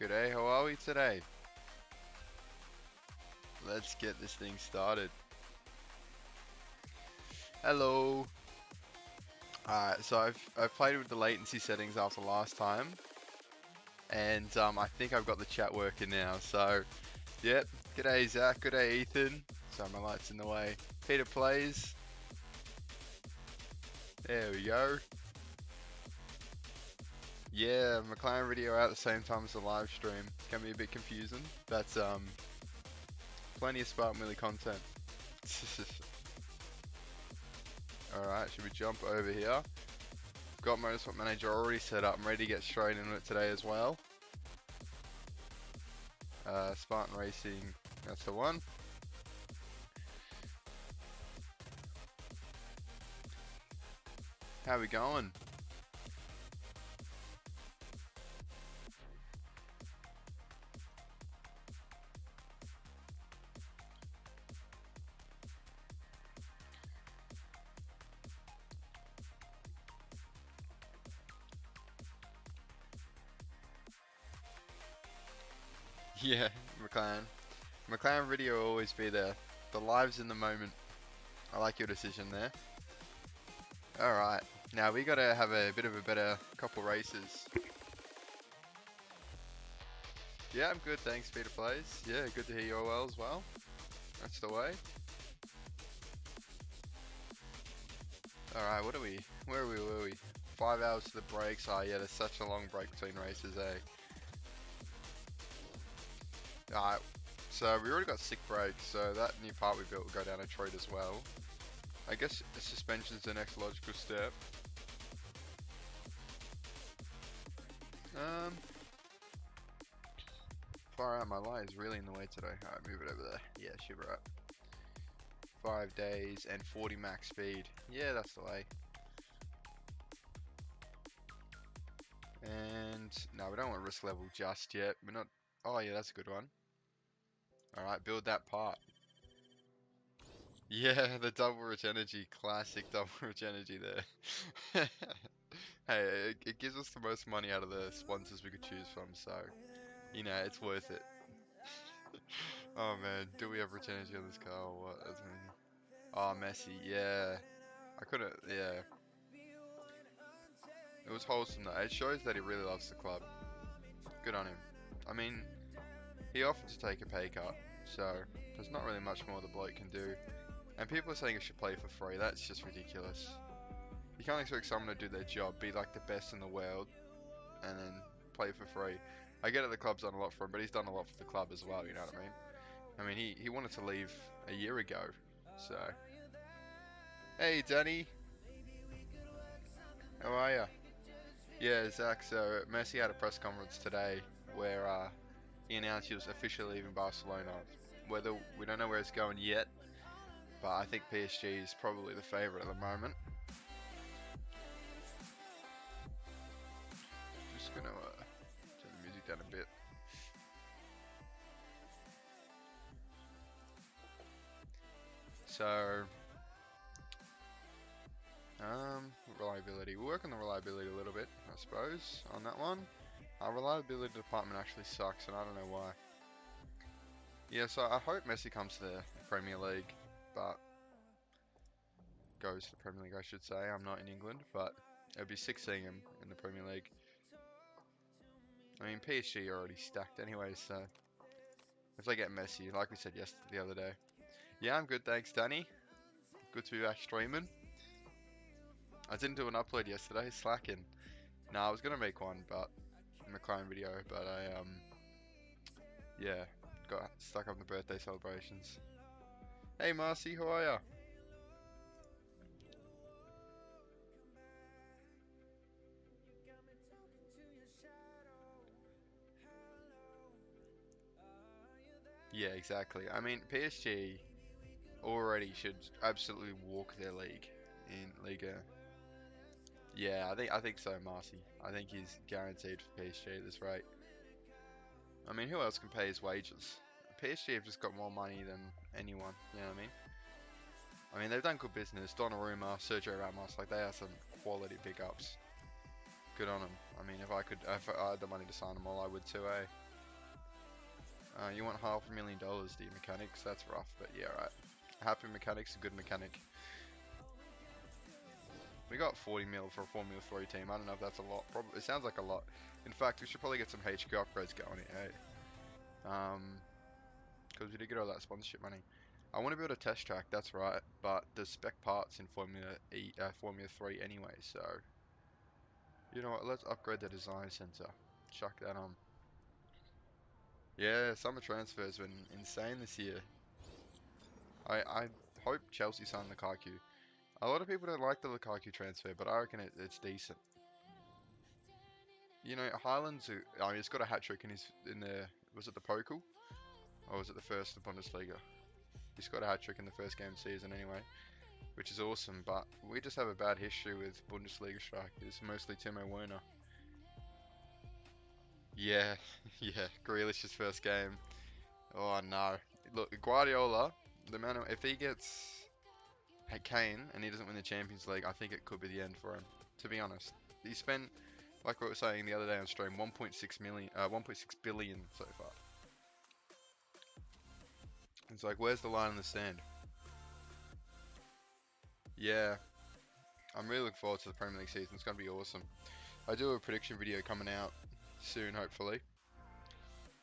G'day, how are we today? Let's get this thing started. Hello. Alright, so I've played with the latency settings after last time, and I think I've got the chat working now. So, yep. G'day Zach. G'day Ethan. Sorry, my light's in the way. Peter plays. There we go. Yeah, McLaren video out at the same time as the live stream. Can be a bit confusing. That's plenty of Spartan Willy content. Alright, should we jump over here? Got Motorsport Manager already set up. I'm ready to get straight into it today as well. Spartan Racing, that's the one. How we going? Yeah, McLaren. McLaren video will always be there. The live's in the moment. I like your decision there. Alright, now we gotta have a bit of a better couple races. Yeah, I'm good, thanks, Peter Plays. Yeah, good to hear you're well as well. That's the way. Alright, where were we? 5 hours to the breaks. Oh yeah, there's such a long break between races, eh? Alright, so we already got sick brakes, so that new part we built will go down a treat as well. I guess the suspension's the next logical step. Far out, my light is really in the way today. Alright, move it over there. Yeah, should be right. 5 days and 40 max speed. Yeah, that's the way. And no, we don't want risk level just yet. We're not. Oh yeah, that's a good one. Alright, build that part. Yeah, the double rich energy, classic double rich energy there. Hey, it gives us the most money out of the sponsors we could choose from, so you know, it's worth it. Oh man, do we have rich energy on this car or what? That's amazing. Oh, Messi, yeah. I couldn't, yeah. It was wholesome though. It shows that he really loves the club. Good on him. I mean, he offered to take a pay cut, so there's not really much more the bloke can do. And people are saying he should play for free. That's just ridiculous. You can't expect someone to do their job, be like the best in the world, and then play for free. I get it, the club's done a lot for him, but he's done a lot for the club as well, you know what I mean? I mean, he wanted to leave a year ago, so... Hey, Danny! How are ya? Yeah, Zach, so Messi had a press conference today where he announced he was officially leaving Barcelona. Whether we don't know where it's going yet, but I think PSG is probably the favourite at the moment. Just gonna turn the music down a bit. So, reliability. We'll work on the reliability a little bit, I suppose, on that one. Our reliability department actually sucks, and I don't know why. Yeah, so I hope Messi comes to the Premier League, but goes to the Premier League, I should say. I'm not in England, but it'd be sick seeing him in the Premier League. I mean, PSG are already stacked anyway, so if they get Messi, like we said the other day. Yeah, I'm good, thanks, Danny. Good to be back streaming. I didn't do an upload yesterday, slacking. No, I was gonna make one, but McLaren video, but I yeah, got stuck up in the birthday celebrations. Hey Marcy, how are ya? Yeah, exactly. I mean, PSG already should absolutely walk their league in Liga. Yeah, I think so, Marcy. I think he's guaranteed for PSG at this rate. I mean, who else can pay his wages? PSG have just got more money than anyone, you know what I mean? I mean, they've done good business. Donnarumma, Sergio Ramos, like they are some quality pickups. Good on them. I mean, if I had the money to sign them all, I would too, eh? You want $500,000 to your mechanics? That's rough, but yeah, right. A happy mechanic's a good mechanic. We got 40 mil for a Formula 3 team. I don't know if that's a lot. Probably, it sounds like a lot. In fact, we should probably get some HQ upgrades going here, because we did get all that sponsorship money. I want to build a test track, that's right, but there's spec parts in Formula 3 anyway, so... You know what, let's upgrade the design center. Chuck that on. Yeah, summer transfers been insane this year. I hope Chelsea signed Lukaku. A lot of people don't like the Lukaku transfer, but I reckon it's decent. You know, Haaland's, I mean, he's got a hat-trick in the, was it the Pokal? Or was it the first Bundesliga? He's got a hat-trick in the first game of the season anyway, which is awesome, but we just have a bad history with Bundesliga strikers, mostly Timo Werner. Yeah, yeah, Grealish's first game. Oh no. Look, Guardiola, the man, if he gets Kane and he doesn't win the Champions League, I think it could be the end for him, to be honest. He spent, like we were saying the other day on stream, 1.6 billion so far. It's like, where's the line in the sand? Yeah, I'm really looking forward to the Premier League season. It's going to be awesome. I do have a prediction video coming out soon, hopefully.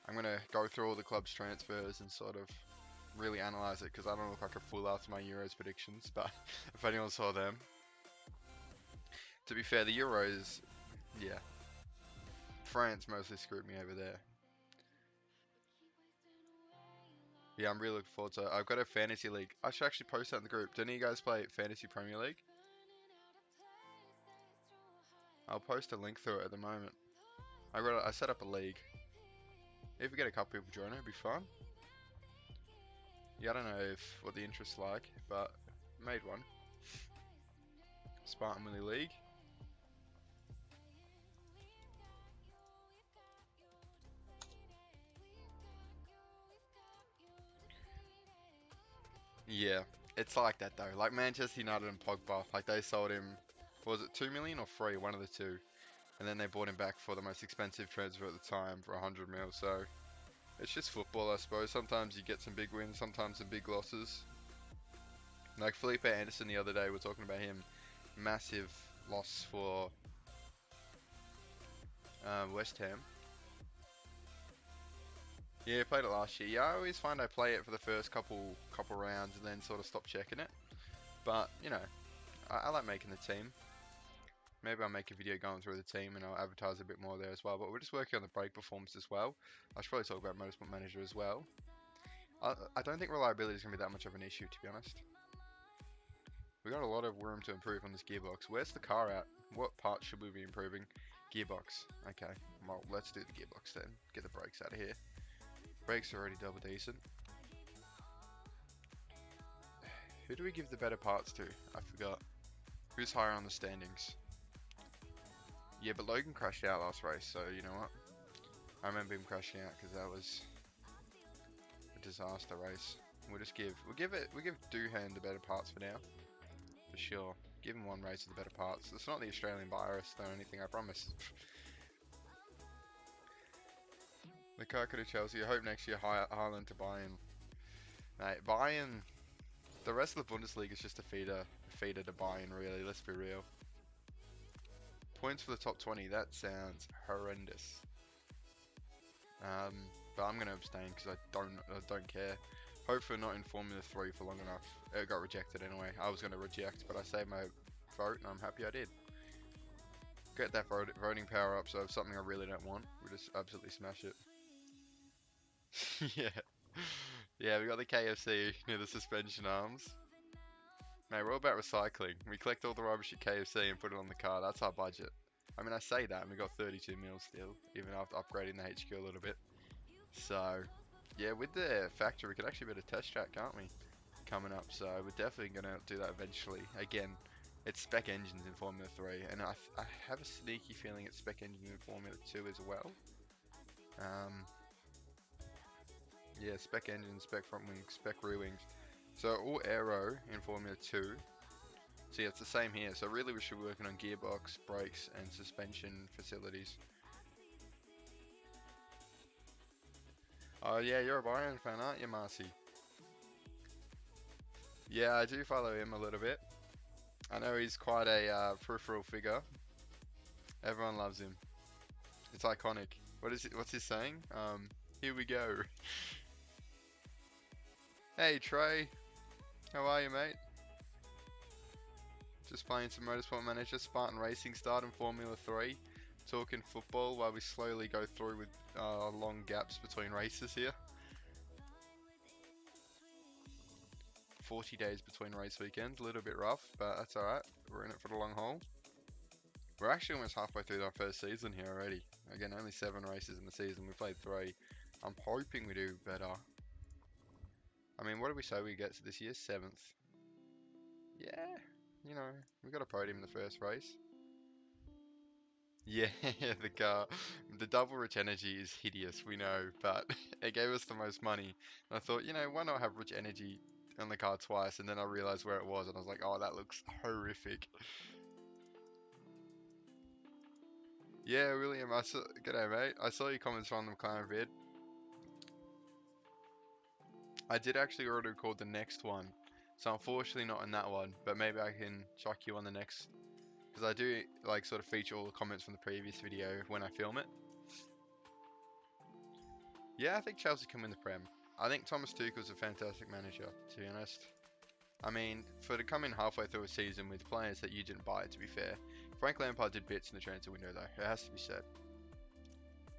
I'm going to go through all the club's transfers and sort of really analyze it, because I don't look like a fool after my Euros predictions, but if anyone saw them. To be fair, the Euros, yeah. France mostly screwed me over there. Yeah, I'm really looking forward to it. I've got a fantasy league. I should actually post that in the group. Do any of you guys play Fantasy Premier League? I'll post a link through it at the moment. I set up a league. If we get a couple people join it, it'd be fun. Yeah, I don't know what the interest's like, but made one. Spartan Willy League. Yeah, it's like that though. Like Manchester United and Pogba, like they sold him, was it 2 million or 3? One of the two. And then they bought him back for the most expensive transfer at the time for 100 mil. So it's just football, I suppose. Sometimes you get some big wins, sometimes some big losses. Like Felipe Anderson the other day, we're talking about him. Massive loss for West Ham. Yeah, I played it last year. Yeah, I always find I play it for the first couple rounds and then sort of stop checking it. But, you know, I like making the team. Maybe I'll make a video going through the team and I'll advertise a bit more there as well. But we're just working on the brake performance as well. I should probably talk about Motorsport Manager as well. I don't think reliability is going to be that much of an issue, to be honest. We got a lot of room to improve on this gearbox. Where's the car at? What parts should we be improving? Gearbox. Okay, well, let's do the gearbox then. Get the brakes out of here. Brakes are already double decent. Who do we give the better parts to? I forgot. Who's higher on the standings? Yeah, but Logan crashed out last race, so you know what? I remember him crashing out because that was a disaster race. We'll give Doohan the better parts for now, for sure. Give him one race with the better parts. It's not the Australian virus or anything, I promise. The car could have Chelsea. I hope next year Haaland to Bayern. Mate, Bayern. The rest of the Bundesliga is just a feeder to Bayern, really. Let's be real. Points for the top 20. That sounds horrendous. But I'm gonna abstain because I don't care. Hopefully not in Formula 3 for long enough. It got rejected anyway. I was gonna reject, but I saved my vote, and I'm happy I did. Get that voting power up, so if something I really don't want, we just absolutely smash it. Yeah. Yeah, we got the KFC near the suspension arms. Mate, we're all about recycling. We collect all the rubbish at KFC and put it on the car. That's our budget. I mean, I say that, and we got 32 mil still, even after upgrading the HQ a little bit. So, yeah, with the factory, we could actually build a test track, can't we? Coming up, so we're definitely going to do that eventually. Again, it's spec engines in Formula 3, and I have a sneaky feeling it's spec engines in Formula 2 as well. Yeah, spec engines, spec front wings, spec rear wings. So all aero in Formula 2. So yeah, it's the same here. So really we should be working on gearbox, brakes and suspension facilities. Oh yeah, you're a Bayern fan, aren't you, Marcy? Yeah, I do follow him a little bit. I know he's quite a peripheral figure. Everyone loves him. It's iconic. What is it? What's his saying? Here we go. Hey Trey, how are you, mate? Just playing some Motorsport Manager, Spartan Racing, starting Formula 3, talking football while we slowly go through with long gaps between races here. 40 days between race weekends, a little bit rough, but that's alright. We're in it for the long haul. We're actually almost halfway through our first season here already. Again, only 7 races in the season. We played 3. I'm hoping we do better. I mean, what did we say we get to this year? 7th. Yeah, you know, we got a podium in the first race. Yeah, the car. The double rich energy is hideous, we know, but it gave us the most money. And I thought, you know, why not have rich energy on the car twice? And then I realized where it was, and I was like, oh, that looks horrific. Yeah, William, I saw. G'day, mate. I saw your comments on the McLaren vid. I did actually already record the next one, so unfortunately not in that one, but maybe I can chuck you on the next, because I do like sort of feature all the comments from the previous video when I film it. Yeah, I think Chelsea can win the Prem. I think Thomas Tuchel's a fantastic manager, to be honest. I mean, for to come in halfway through a season with players that you didn't buy, to be fair. Frank Lampard did bits in the transfer window, though. It has to be said.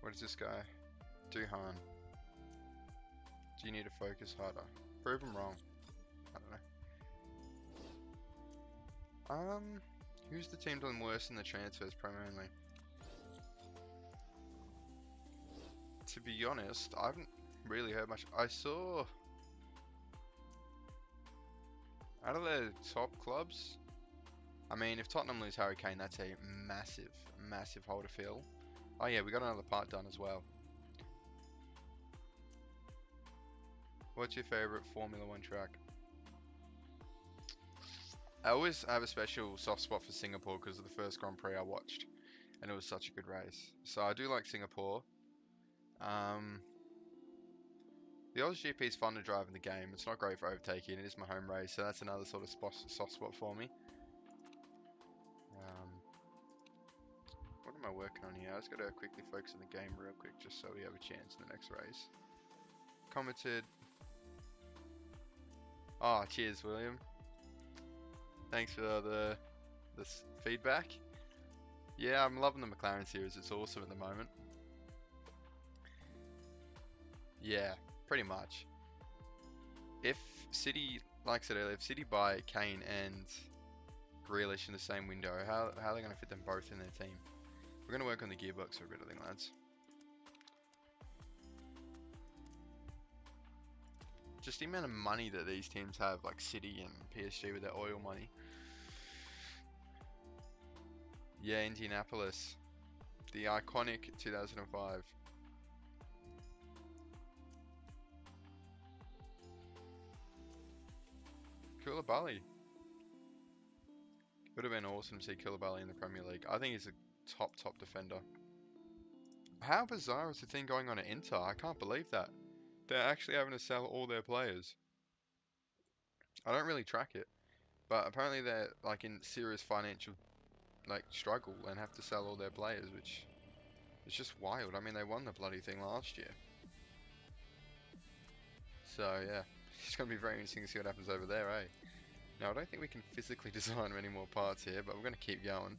What is this guy? Duhan. Do you need to focus harder? Prove him wrong. I don't know. Who's the team done worse in the transfers, primarily? To be honest, I haven't really heard much. I saw out of the top clubs, I mean, if Tottenham lose Harry Kane, that's a massive, massive hole to fill. Oh yeah, we got another part done as well. What's your favourite Formula 1 track? I always have a special soft spot for Singapore because of the first Grand Prix I watched, and it was such a good race. So I do like Singapore. The Oz GP is fun to drive in the game. It's not great for overtaking. It is my home race, so that's another sort of soft spot for me. What am I working on here? I just got to quickly focus on the game real quick, just so we have a chance in the next race. Commented. Oh, cheers, William. Thanks for the feedback. Yeah, I'm loving the McLaren series. It's awesome at the moment. Yeah, pretty much. If City, like I said earlier, if City buy Kane and Grealish in the same window, how are they going to fit them both in their team? We're going to work on the gearbox for a bit, I think, lads. Just the amount of money that these teams have, like City and PSG with their oil money. Yeah, Indianapolis. The iconic 2005. Koulibaly. Would have been awesome to see Koulibaly in the Premier League. I think he's a top defender. How bizarre is the thing going on at Inter? I can't believe that. They're actually having to sell all their players. I don't really track it, but apparently they're like in serious financial struggle and have to sell all their players, which is just wild. I mean, they won the bloody thing last year. So yeah, it's going to be very interesting to see what happens over there, eh? Now, I don't think we can physically design many more parts here, but we're going to keep going.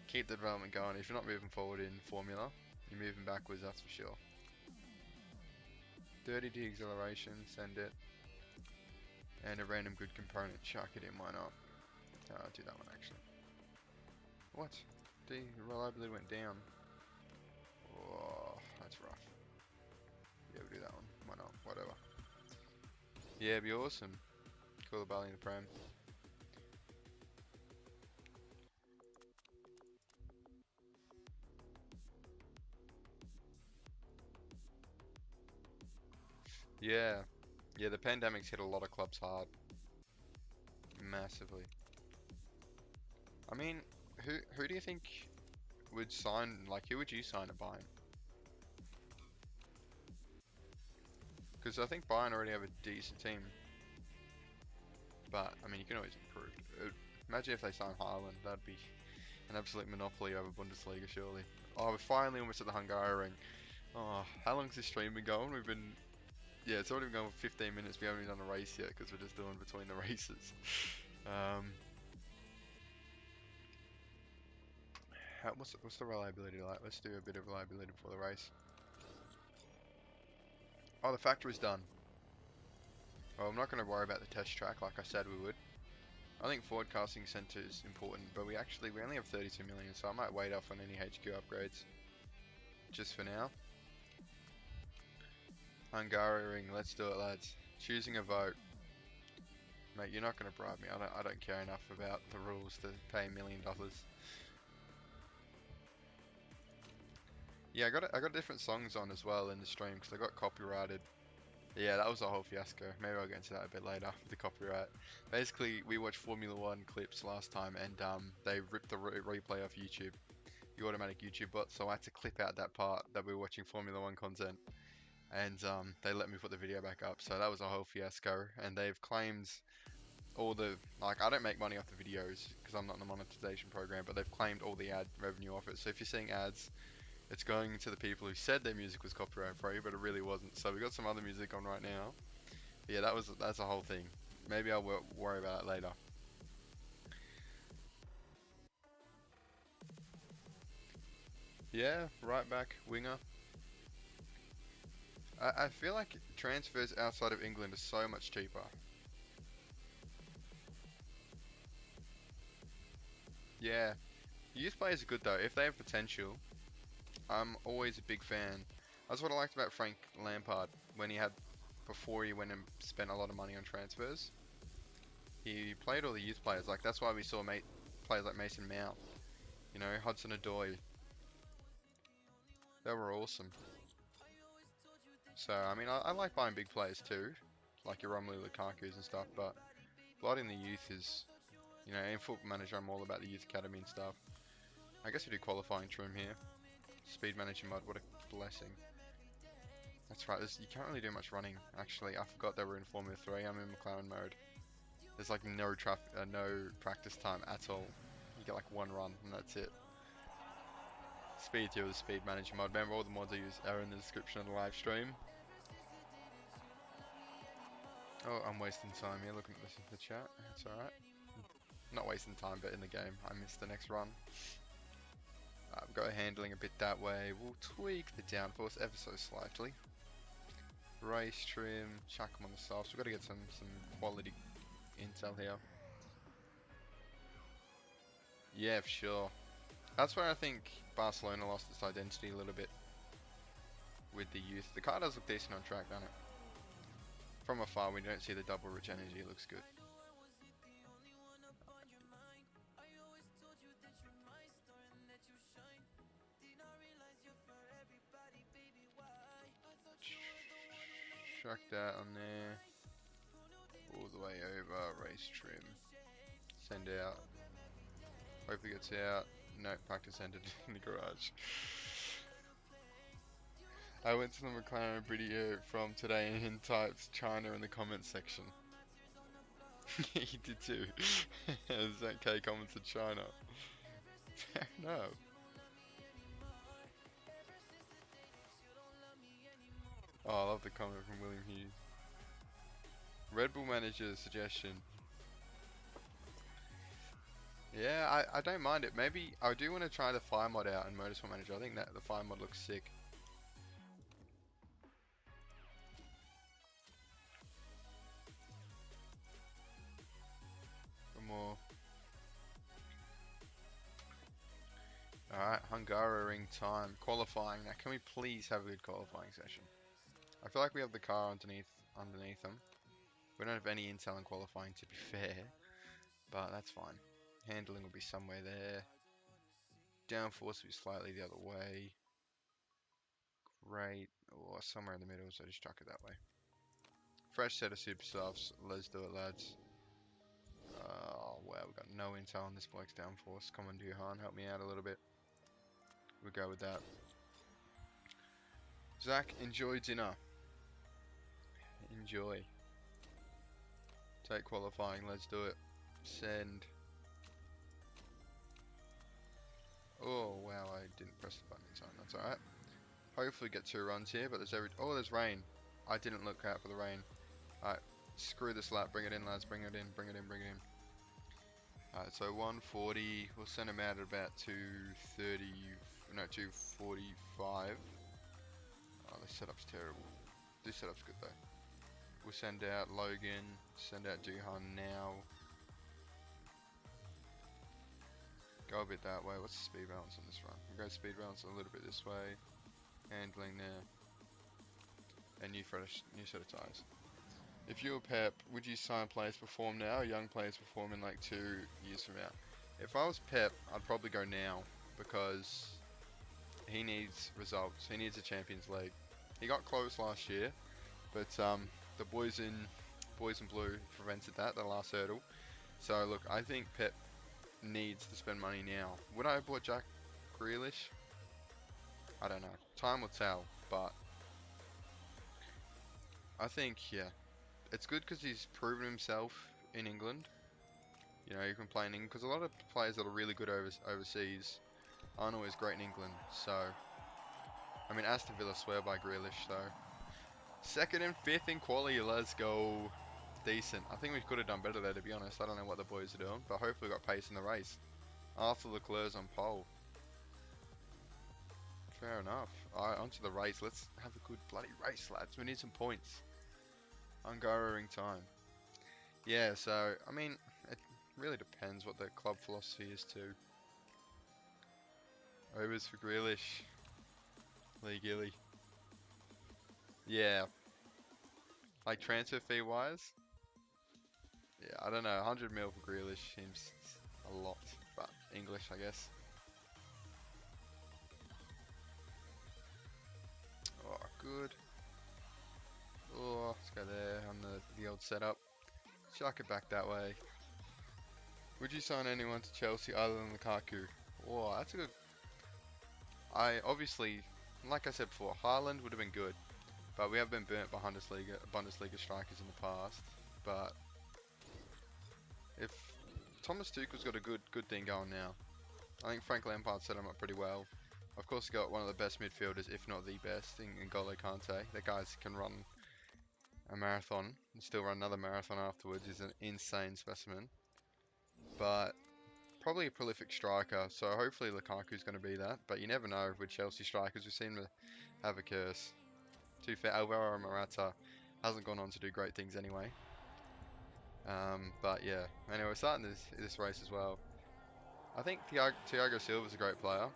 Keep the development going. If you're not moving forward in Formula, you're moving backwards, that's for sure. 30 de-acceleration, send it. And a random good component, chuck it in, why not? I'll do that one actually. What? The reliability went down. Oh, that's rough. Yeah, we'll do that one. Why not? Whatever. Yeah, it'd be awesome. Koulibaly in the Prem. Yeah. Yeah, the pandemic's hit a lot of clubs hard. Massively. I mean, who do you think would sign, like, who would you sign at Bayern? Because I think Bayern already have a decent team. But, I mean, you can always improve. Imagine if they sign Haaland. That'd be an absolute monopoly over Bundesliga, surely. Oh, we're finally almost at the Hungaroring. Oh, how long's this stream been going? We've been... Yeah, it's already been going for 15 minutes. We haven't even done a race yet because we're just doing between the races. What's the reliability like? Let's do a bit of reliability before the race. Oh, the factory's done. Well, I'm not going to worry about the test track like I said we would. I think forward casting center is important, but we only have 32 million, so I might wait off on any HQ upgrades. Just for now. Hungaroring, let's do it, lads. Choosing a vote. Mate, you're not going to bribe me. I don't care enough about the rules to pay $1 million. Yeah, I got different songs on as well in the stream because I got copyrighted. Yeah, that was a whole fiasco. Maybe I'll get into that a bit later, the copyright. Basically, we watched Formula 1 clips last time and they ripped the replay off YouTube, the automatic YouTube bot, so I had to clip out that part that we were watching Formula 1 content. And they let me put the video back up, so that was a whole fiasco. And they've claimed all the, like, I don't make money off the videos because I'm not in the monetization program, but they've claimed all the ad revenue off it. So if you're seeing ads, it's going to the people who said their music was copyright free, but it really wasn't. So we got some other music on right now. But yeah, that's a whole thing. Maybe I'll worry about it later. Yeah, right back, winger. I feel like transfers outside of England are so much cheaper. Yeah, youth players are good though. If they have potential, I'm always a big fan. That's what I liked about Frank Lampard before he went and spent a lot of money on transfers. He played all the youth players. Like that's why we saw players like Mason Mount, you know, Hudson-Odoi. They were awesome. So I mean, I like buying big players too, like your Romelu Lukaku's and stuff. But a lot in the youth is, you know, in Football Manager, I'm all about the youth academy and stuff. I guess we do qualifying trim here. Speed Manager mod, what a blessing. That's right, you can't really do much running, actually. I forgot they were in Formula 3, I'm in McLaren mode. There's like no practice time at all. You get like one run and that's it. Speed 2 is Speed Manager mod. Remember, all the mods I use are in the description of the live stream. Oh, I'm wasting time here looking at the chat. That's alright. Not wasting time, but in the game, I missed the next run. I've got handling a bit that way. We'll tweak the downforce ever so slightly. Race trim, chuck them on the softs. We've got to get some quality intel here. Yeah, for sure. That's where I think Barcelona lost its identity a little bit with the youth. The car does look decent on track, doesn't it? From afar, we don't see the double rich energy. It looks good. Chuck that on there. All the way over. Race trim. Send out. Hopefully gets out. No, practice ended in the garage. I went to the McLaren video from today and typed China in the comments section. He did too. ZK commented China. No. Oh, I love the comment from William Hughes. Red Bull manager suggestion. Yeah, I don't mind it. Maybe I do want to try the fire mod out in Motorsport Manager. I think that the fire mod looks sick. More. Alright, Hungaroring time. Qualifying. Now, can we please have a good qualifying session? I feel like we have the car underneath them. We don't have any intel in qualifying, to be fair. But that's fine. Handling will be somewhere there. Downforce will be slightly the other way. Great. Or somewhere in the middle, so just chuck it that way. Fresh set of super softs. Let's do it, lads. Oh, wow, we've got no intel on this bloke's downforce. Come on, Duhan, help me out a little bit. We'll go with that. Zach, enjoy dinner. enjoy. Take qualifying, let's do it. Send. Oh wow, I didn't press the button in time, that's alright. Hopefully get 2 runs here, but oh, there's rain. I didn't look out for the rain. Alright, screw this lap, bring it in lads, bring it in. Alright, so 140, we'll send him out at about 230, no, 245. Oh, the setup's terrible. This setup's good though. We'll send out Logan, send out Duhan now. Go a bit that way. What's the speed balance on this run? We'll go speed balance a little bit this way. Handling there. And new set of tyres. If you were Pep, would you sign players perform now or young players perform in like 2 years from now? If I was Pep, I'd probably go now because he needs results. He needs a Champions League. He got close last year, but the boys in blue prevented that, the last hurdle. So look, I think Pep needs to spend money now. Would I have bought Jack Grealish? I don't know. Time will tell, but I think, yeah, it's good because he's proven himself in England. You know, you can play in England, because a lot of players that are really good overseas aren't always great in England. So, I mean, Aston Villa swear by Grealish, so. 2nd and 5th in quali, let's go. Decent. I think we could have done better there, to be honest. I don't know what the boys are doing, but hopefully we got pace in the race. After Leclerc's on pole. Fair enough. Alright, onto the race. Let's have a good bloody race, lads. We need some points. Hungaroring time. Yeah, so, I mean, it really depends what the club philosophy is too. Overs for Grealish. Lee Gilly. Yeah. Like transfer fee wise? Yeah, I don't know. 100 mil for Grealish seems a lot, but English, I guess. Oh, good. Oh, let's go there on the old setup. Chuck it back that way. Would you sign anyone to Chelsea other than Lukaku? Oh, that's a good. I obviously, like I said before, Haaland would have been good, but we have been burnt by Bundesliga strikers in the past. But if Thomas Tuchel's got a good thing going now, I think Frank Lampard set him up pretty well. Of course, he got one of the best midfielders, if not the best, in N'Golo Kante. That guys can run a marathon and still run another marathon afterwards. He's an insane specimen. But probably a prolific striker, so hopefully Lukaku's going to be that. But you never know with Chelsea strikers, we seem to have a curse. To be fair, Alvaro Morata hasn't gone on to do great things anyway. But yeah, anyway, we're starting this race as well. I think Thiago Silva's a great player,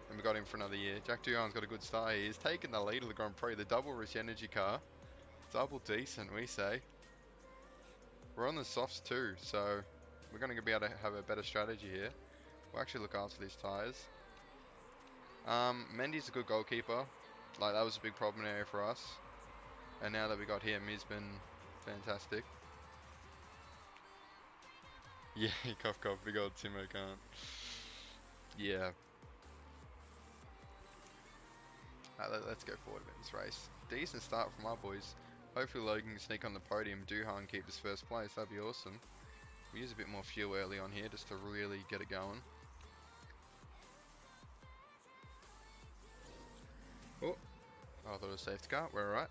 and we got him for another year. Jack Duhan's got a good start. He's taken the lead of the Grand Prix, the double rich energy car. Double decent, we say. We're on the softs too, so we're going to be able to have a better strategy here. We'll actually look after these tyres. Mendy's a good goalkeeper. Like, that was a big problem area for us. And now that we got him, he's been fantastic. Yeah, cough cough, big old Timo can't. Yeah. Let's go forward a bit in this race. Decent start from our boys. Hopefully Logan can sneak on the podium. Duhan keep his first place. That'd be awesome. We use a bit more fuel early on here just to really get it going. Oh, I thought it was a safety car. We're alright.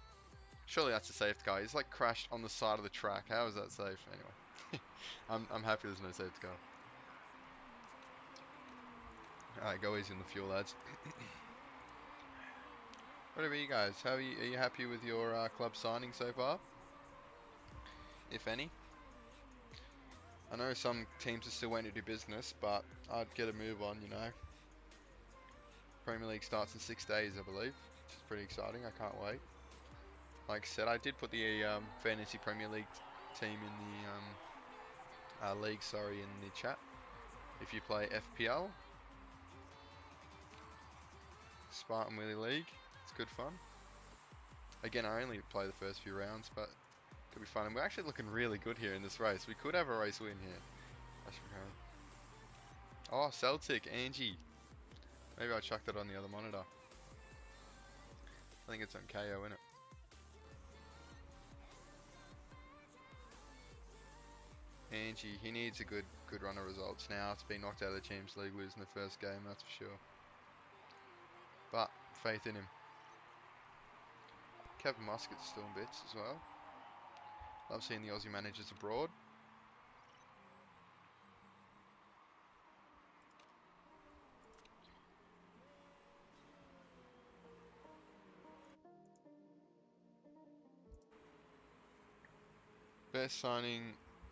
Surely that's a safety car. He's like crashed on the side of the track. How is that safe? Anyway, I'm happy there's no safety car. Alright, go easy on the fuel, lads. What about you guys? Are you happy with your club signing so far? If any? I know some teams are still waiting to do business, but I'd get a move on, you know. Premier League starts in 6 days, I believe, which is pretty exciting. I can't wait. Like I said, I did put the Fantasy Premier League team in the league, in the chat. If you play FPL, Spartan Willy League, it's good fun. Again, I only play the first few rounds, but could be fun. And we're actually looking really good here in this race. We could have a race win here. Oh, Celtic, Angie. Maybe I'll chuck that on the other monitor. I think it's on KO, innit? Angie, he needs a good run of results now to be knocked out of the Champions League losing the first game, that's for sure. But faith in him. Kevin Muscat's still in bits as well. Love seeing the Aussie managers abroad. Best signing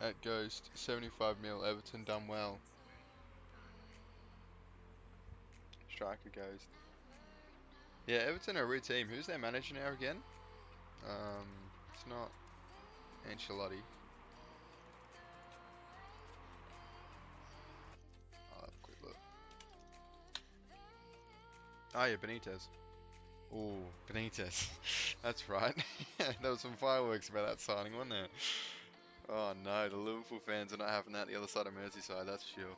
at Ghost, 75 mil, Everton done well. Striker Ghost. Yeah, Everton are a weird team. Who's their manager now again? It's not Ancelotti. I'll have a quick look. Oh yeah, Benitez. Ooh, Benitez. That's right. There was some fireworks about that signing, wasn't there? Oh no, the Liverpool fans are not having that the other side of Merseyside, that's for sure.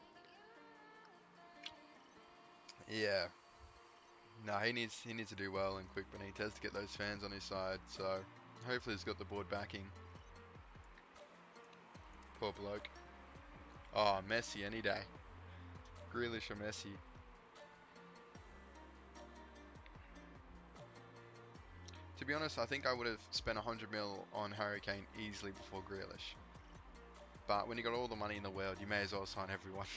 Yeah. No, he needs to do well and quick, Benitez, to get those fans on his side. So hopefully he's got the board backing. Poor bloke. Oh, Messi any day. Grealish or Messi. To be honest, I think I would have spent 100 mil on Harry Kane easily before Grealish. But when you got all the money in the world, you may as well sign everyone.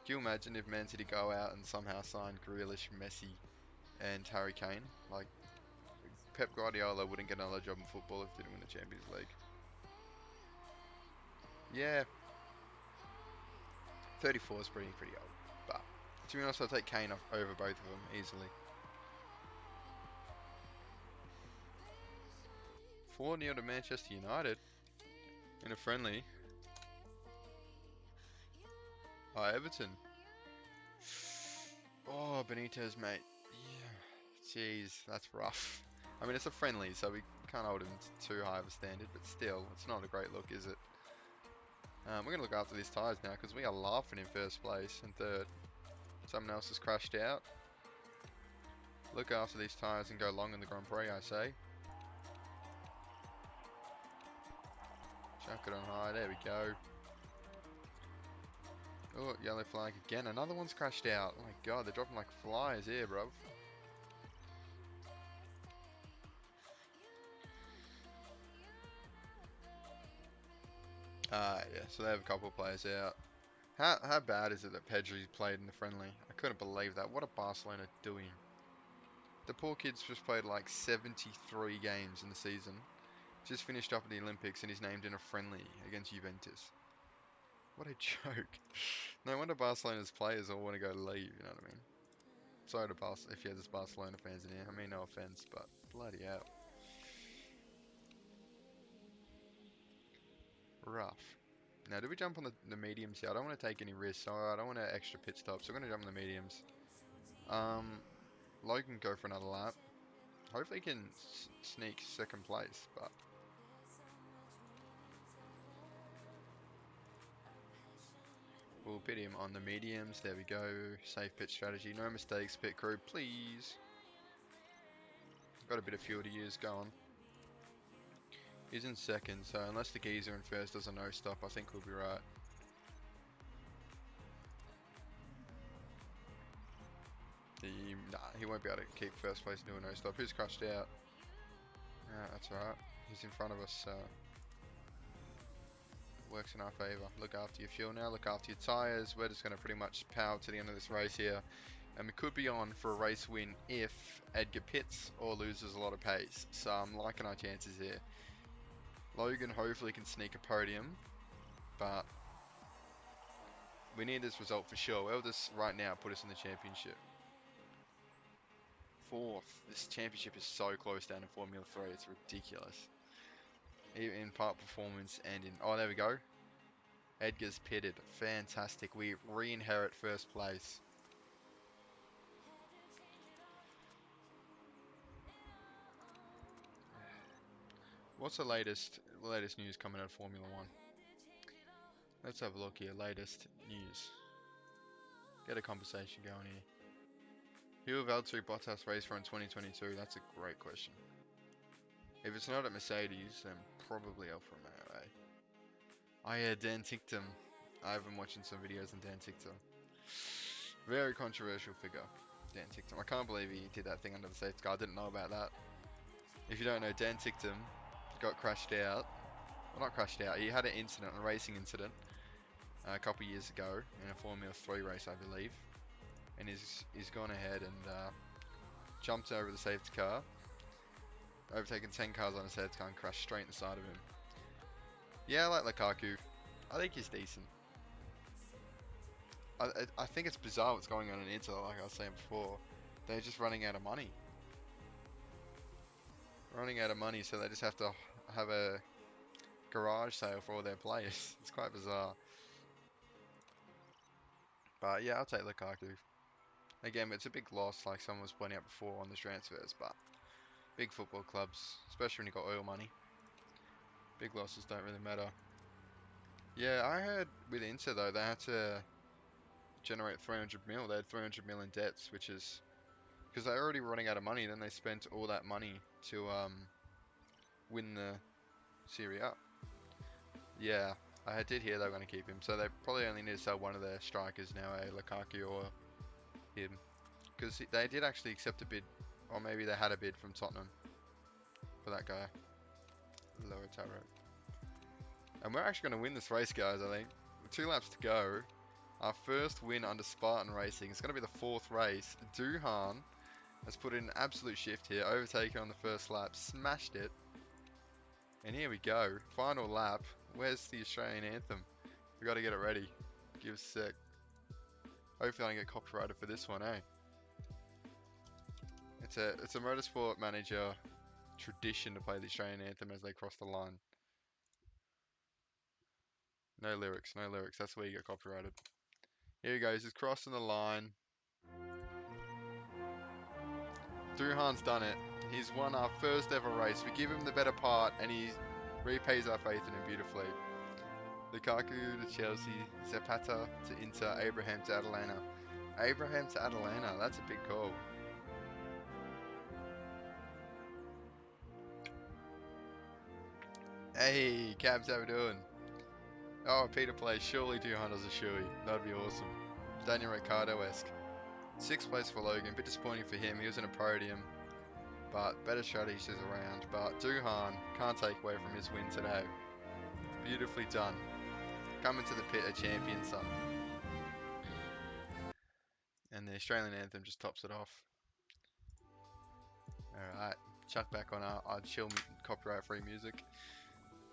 Can you imagine if Man City go out and somehow sign Grealish, Messi, and Harry Kane? Like, Pep Guardiola wouldn't get another job in football if he didn't win the Champions League. Yeah. 34 is pretty old. But, to be honest, I'll take Kane over both of them easily. 4-0 to Manchester United in a friendly. Oh, Everton. Oh, Benitez, mate. Yeah. Jeez, that's rough. I mean, it's a friendly, so we can't hold him to too high of a standard, but still, it's not a great look, is it? We're going to look after these tyres now, because we are laughing in first place and third. Someone else has crashed out. Look after these tyres and go long in the Grand Prix, I say. Chuck it on high, there we go. Oh, yellow flag again. Another one's crashed out. Oh my god, they're dropping like flies here, bruv. Yeah, so they have a couple of players out. How bad is it that Pedri played in the friendly? I couldn't believe that. What are Barcelona doing? The poor kid's just played like 73 games in the season. Just finished up at the Olympics and he's named in a friendly against Juventus. What a joke. No wonder Barcelona's players all want to go leave, you know what I mean? Sorry to if there's Barcelona fans in here. I mean, no offense, but bloody hell. Rough. Now, do we jump on the mediums here? I don't want to take any risks, so I don't want to extra pit stop, so we're going to jump on the mediums. Logan go for another lap. Hopefully he can sneak second place, but... We'll pit him on the mediums. There we go. Safe pit strategy. No mistakes, pit crew, please. Got a bit of fuel to use. Go on. He's in second, so unless the geezer in first does a no stop, I think we'll be right. Nah, he won't be able to keep first place and do a no stop. Who's crashed out? That's alright. He's in front of us, so... Works in our favour. Look after your fuel now, look after your tyres. We're just going to pretty much power to the end of this race here. And we could be on for a race win if Edgar pits or loses a lot of pace. So I'm liking our chances here. Logan hopefully can sneak a podium, but we need this result for sure. We'll just right now put us in the championship. Fourth. This championship is so close down in Formula 3, it's ridiculous. Even in part performance and in... Oh, there we go. Edgar's pitted. Fantastic. We re-inherit first place. What's the latest news coming out of Formula 1? Let's have a look here. Latest news. Get a conversation going here. Who will Valtteri Bottas race for in 2022? That's a great question. If it's not at Mercedes, then probably Alfa Romeo, eh? Oh yeah, Dan Ticktum. I've been watching some videos on Dan Ticktum. Very controversial figure, Dan Ticktum. I can't believe he did that thing under the safety car. I didn't know about that. If you don't know, Dan Ticktum got crashed out. Well, not crashed out. He had an incident, a racing incident, a couple years ago in a Formula 3 race, I believe. And he's gone ahead and jumped over the safety car, overtaken 10 cars on the safety car and crashed straight in the side of him. Yeah, I like Lukaku. I think he's decent. I think it's bizarre what's going on in Inter, like I was saying before. They're just running out of money. Running out of money, so they just have to have a garage sale for all their players. It's quite bizarre. But yeah, I'll take Lukaku. Again, it's a big loss, like someone was pointing out before on the transfers, but big football clubs, especially when you got oil money, big losses don't really matter. Yeah, I heard with Inter though, they had to generate 300 mil. They had 300 mil in debts, which is because they're already running out of money. Then they spent all that money to win the Serie A. Yeah, I did hear they were going to keep him, so they probably only need to sell one of their strikers now, Lukaku or him, because they did actually accept a bid, or maybe they had a bid from Tottenham for that guy, Lower Tarot. And we're actually going to win this race, guys. I think 2 laps to go. Our first win under Spartan Racing. It's going to be the 4th race. Duhan has put in an absolute shift here, overtaken on the first lap, smashed it. And here we go, final lap. Where's the Australian anthem? We got to get it ready. Give us a sec. Hopefully I don't get copyrighted for this one, eh? It's a motorsport manager tradition to play the Australian anthem as they cross the line. No lyrics, no lyrics. That's where you get copyrighted. Here he goes. He's crossing the line. Duhan's done it. He's won our first ever race. We give him the better part, and he repays our faith in him beautifully. Lukaku to Chelsea, Zapata to Inter, Abraham to Atalanta. Abraham to Atalanta, that's a big call. Hey, Cabs, how we doing? Oh, Peter plays. Surely Duhan does a shoey. That'd be awesome. Daniel Ricciardo-esque. 6th place for Logan. Bit disappointing for him. He was in a podium, but better strategies around. But Duhan can't take away from his win today. Beautifully done. Coming to the pit a champion, son. And the Australian anthem just tops it off. Alright, chuck back on our chill copyright-free music.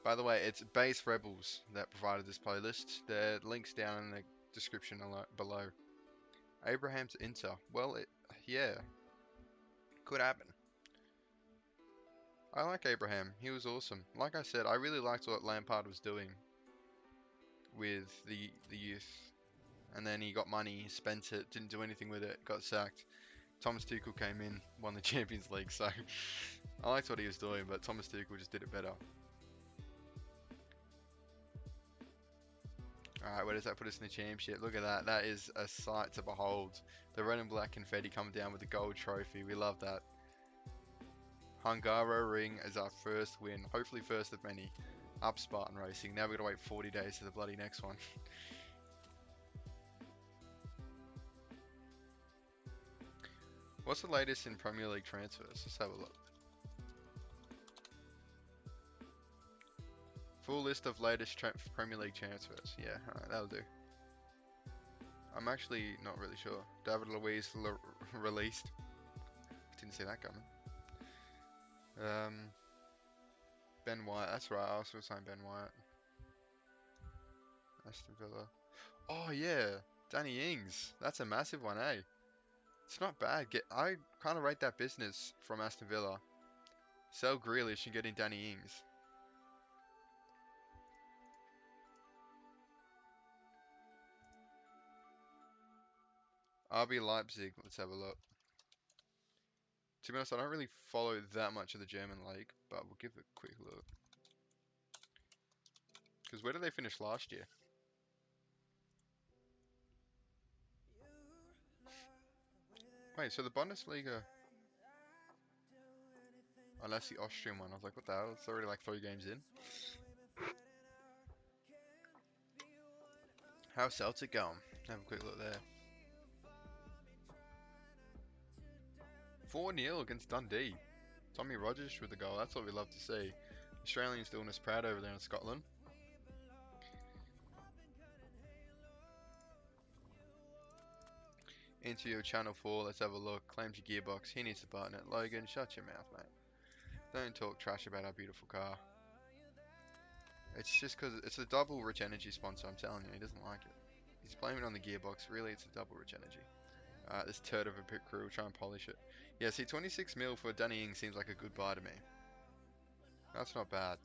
By the way, it's Base Rebels that provided this playlist. The link's down in the description below. Abraham to Inter. Well, yeah, could happen. I like Abraham. He was awesome. Like I said, I really liked what Lampard was doing with the youth. And then he got money, spent it, didn't do anything with it, got sacked. Thomas Tuchel came in, won the Champions League, so I liked what he was doing, but Thomas Tuchel just did it better. Alright, where does that put us in the championship? Look at that, that is a sight to behold. The red and black confetti coming down with the gold trophy, we love that. Hungaroring is our first win, hopefully first of many. Up Spartan Racing, now we've got to wait 40 days to the bloody next one. What's the latest in Premier League transfers? Let's have a look. Full list of latest Premier League transfers. Yeah, alright, that'll do. I'm actually not really sure. David Luiz released. Didn't see that coming. Ben White, that's right, I was saying Ben White. Aston Villa. Oh yeah, Danny Ings. That's a massive one, eh? It's not bad. I kind of rate that business from Aston Villa. Sell Grealish and get in Danny Ings. RB Leipzig, let's have a look. To be honest, I don't really follow that much of the German league, but we'll give it a quick look. Because where did they finish last year? Wait, so the Bundesliga... Unless the Austrian one. I was like, what the hell? It's already like 3 games in. How's Celtic going? Have a quick look there. 4-0 against Dundee. Tommy Rogers with the goal. That's what we love to see. Australians doing us proud over there in Scotland. Into your Channel 4, let's have a look. Claims your gearbox. He needs to button it. Logan, shut your mouth, mate. Don't talk trash about our beautiful car. It's just because it's a double Rich Energy sponsor, I'm telling you. He doesn't like it. He's blaming it on the gearbox. Really, it's a double Rich Energy. This turd of a pit crew will try and polish it. Yeah, see, 26 mil for Danny Ings seems like a good buy to me. That's not bad.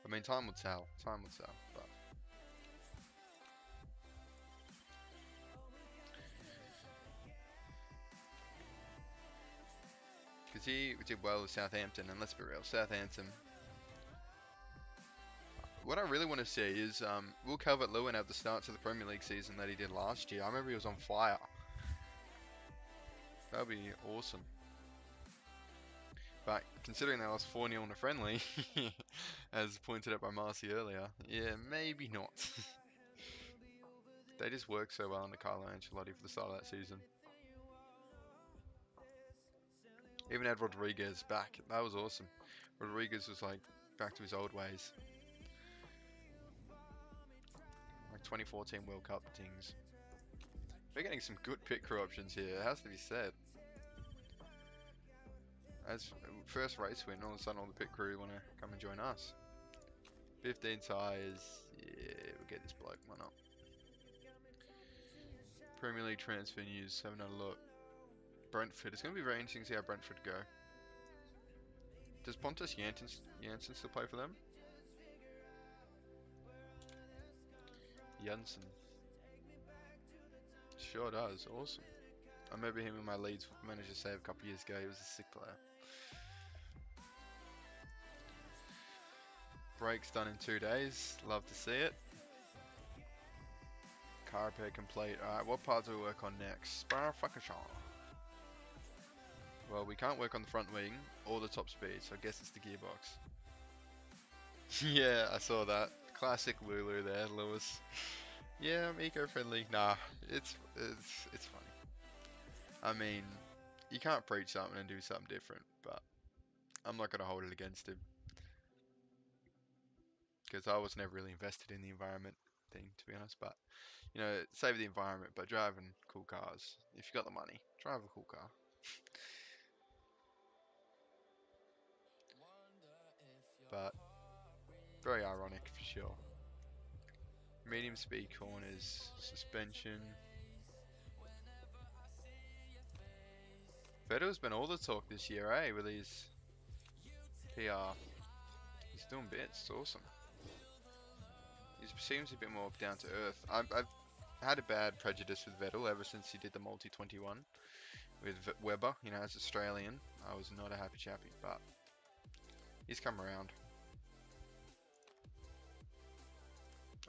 I mean, time will tell. Time will tell. But because he did well with Southampton, and let's be real, Southampton. What I really want to see is will Calvert-Lewin have the start to the Premier League season that he did last year? I remember he was on fire. That would be awesome. But considering they lost 4-0 in a friendly, as pointed out by Marcy earlier, yeah, maybe not. They just worked so well under Carlo Ancelotti for the start of that season. Even had Rodriguez back. That was awesome. Rodriguez was like back to his old ways. Like 2014 World Cup things. We're getting some good pit crew options here, it has to be said. As first race win, all of a sudden all the pit crew want to come and join us. 15 tyres, yeah, we'll get this bloke, why not? Premier League transfer news, have another look. Brentford, it's going to be very interesting to see how Brentford go. Does Pontus Janssen still play for them? Janssen. Sure does, awesome. I remember him in my Leeds manager save a couple of years ago, he was a sick player. Break's done in 2 days, love to see it. Car repair complete. Alright, what part do we work on next? Spa-Francorchamps. Well, we can't work on the front wing or the top speed, so I guess it's the gearbox. Yeah, I saw that. Classic Lulu there, Lewis. Yeah, I'm eco-friendly. Nah, it's funny. I mean, you can't preach something and do something different, but I'm not gonna hold it against him. Because I was never really invested in the environment thing, to be honest, but you know, save the environment, but driving cool cars. If you got the money, drive a cool car. But very ironic for sure. Medium speed corners, suspension. Vettel's been all the talk this year, eh? With his PR. He's doing bits, it's awesome. He seems a bit more down to earth. I've had a bad prejudice with Vettel ever since he did the Multi 21 with Webber. You know, as Australian, I was not a happy chappy, but he's come around.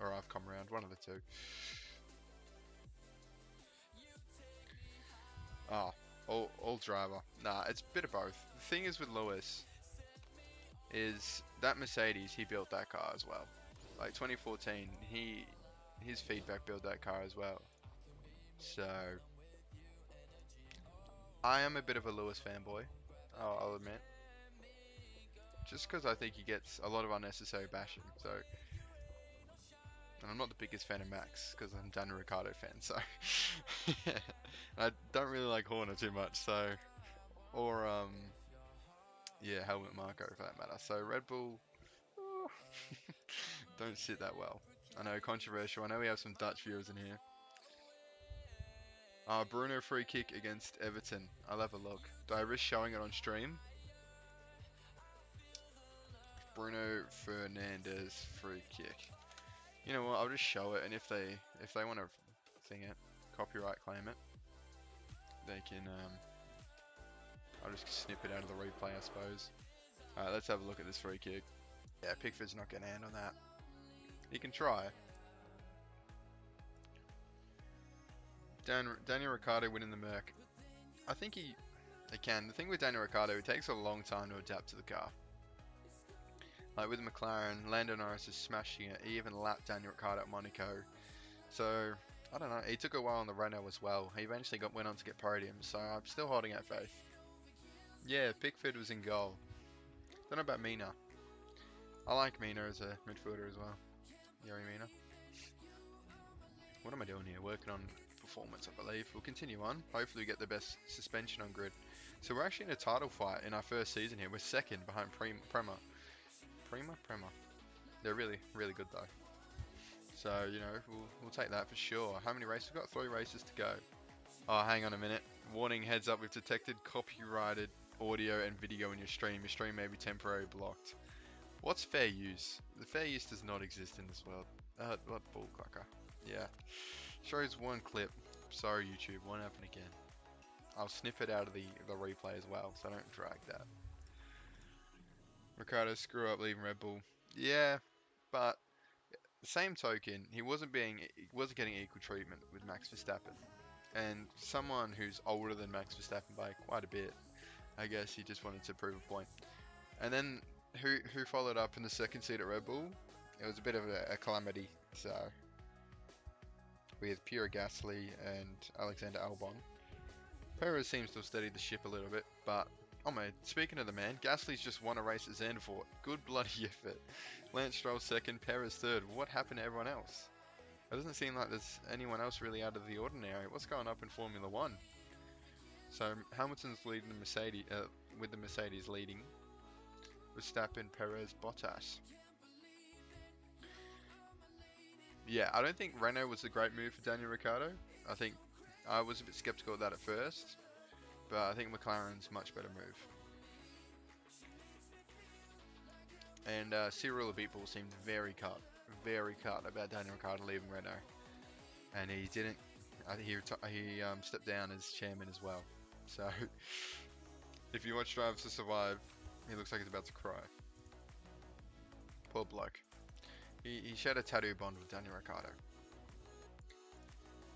Or I've come around, one of the two. Ah, all driver. Nah, it's a bit of both. The thing is with Lewis, is that Mercedes, he built that car as well. Like 2014, his feedback built that car as well. So I am a bit of a Lewis fanboy, I'll admit. Just because I think he gets a lot of unnecessary bashing. So, and I'm not the biggest fan of Max because I'm a Daniel Ricciardo fan. So I don't really like Horner too much. So, or yeah, Helmut Marko for that matter. So Red Bull don't sit that well. I know, controversial. I know we have some Dutch viewers in here. Bruno free kick against Everton. I'll have a look. Do I risk showing it on stream? Bruno Fernandes free kick. You know what? I'll just show it, and if they want to thing it, copyright claim it, they can. I'll just snip it out of the replay, I suppose. Alright, let's have a look at this free kick. Yeah, Pickford's not getting a hand on that. He can try. Daniel Ricciardo winning the Merc. I think he It can. The thing with Daniel Ricciardo, it takes a long time to adapt to the car. Like with McLaren, Lando Norris is smashing it. He even lapped Daniel Ricciardo at Monaco. So, I don't know. He took a while on the Renault as well. He eventually went on to get podium, so I'm still holding out faith. Yeah, Pickford was in goal. Don't know about Mina. I like Mina as a midfielder as well. Yuri Mina. What am I doing here? Working on performance, I believe. We'll continue on. Hopefully we get the best suspension on grid. So we're actually in a title fight in our first season here. We're second behind Prema. They're really, really good though. So, you know, we'll take that for sure. How many races? We've got 3 races to go. Oh, hang on a minute. Warning, heads up, we've detected copyrighted audio and video in your stream. Your stream may be temporarily blocked. What's fair use? The fair use does not exist in this world. What bullcracker. Yeah. Shows one clip. Sorry, YouTube, won't happen again. I'll snip it out of the replay as well, so don't drag that. Ricciardo screw up leaving Red Bull. Yeah, but the same token, he wasn't getting equal treatment with Max Verstappen. And someone who's older than Max Verstappen by quite a bit, I guess he just wanted to prove a point. And then who followed up in the second seat at Red Bull? It was a bit of a calamity. So with Pierre Gasly and Alexander Albon. Perez seems to have steadied the ship a little bit, but oh man, speaking of the man, Gasly's just won a race at Zandvoort. Good bloody effort. Lance Stroll second, Perez third. What happened to everyone else? It doesn't seem like there's anyone else really out of the ordinary. What's going up in Formula 1? So Hamilton's leading the Mercedes, with the Mercedes leading. Verstappen, Perez, Bottas. Yeah, I don't think Renault was a great move for Daniel Ricciardo. I think I was a bit skeptical of that at first, but I think McLaren's a much better move. And Cyril Abitbol seemed very cut about Daniel Ricciardo leaving Renault, and he didn't. I think he stepped down as chairman as well. So if you watch Drive to Survive, he looks like he's about to cry. Poor bloke. He shared a tattoo bond with Daniel Ricciardo.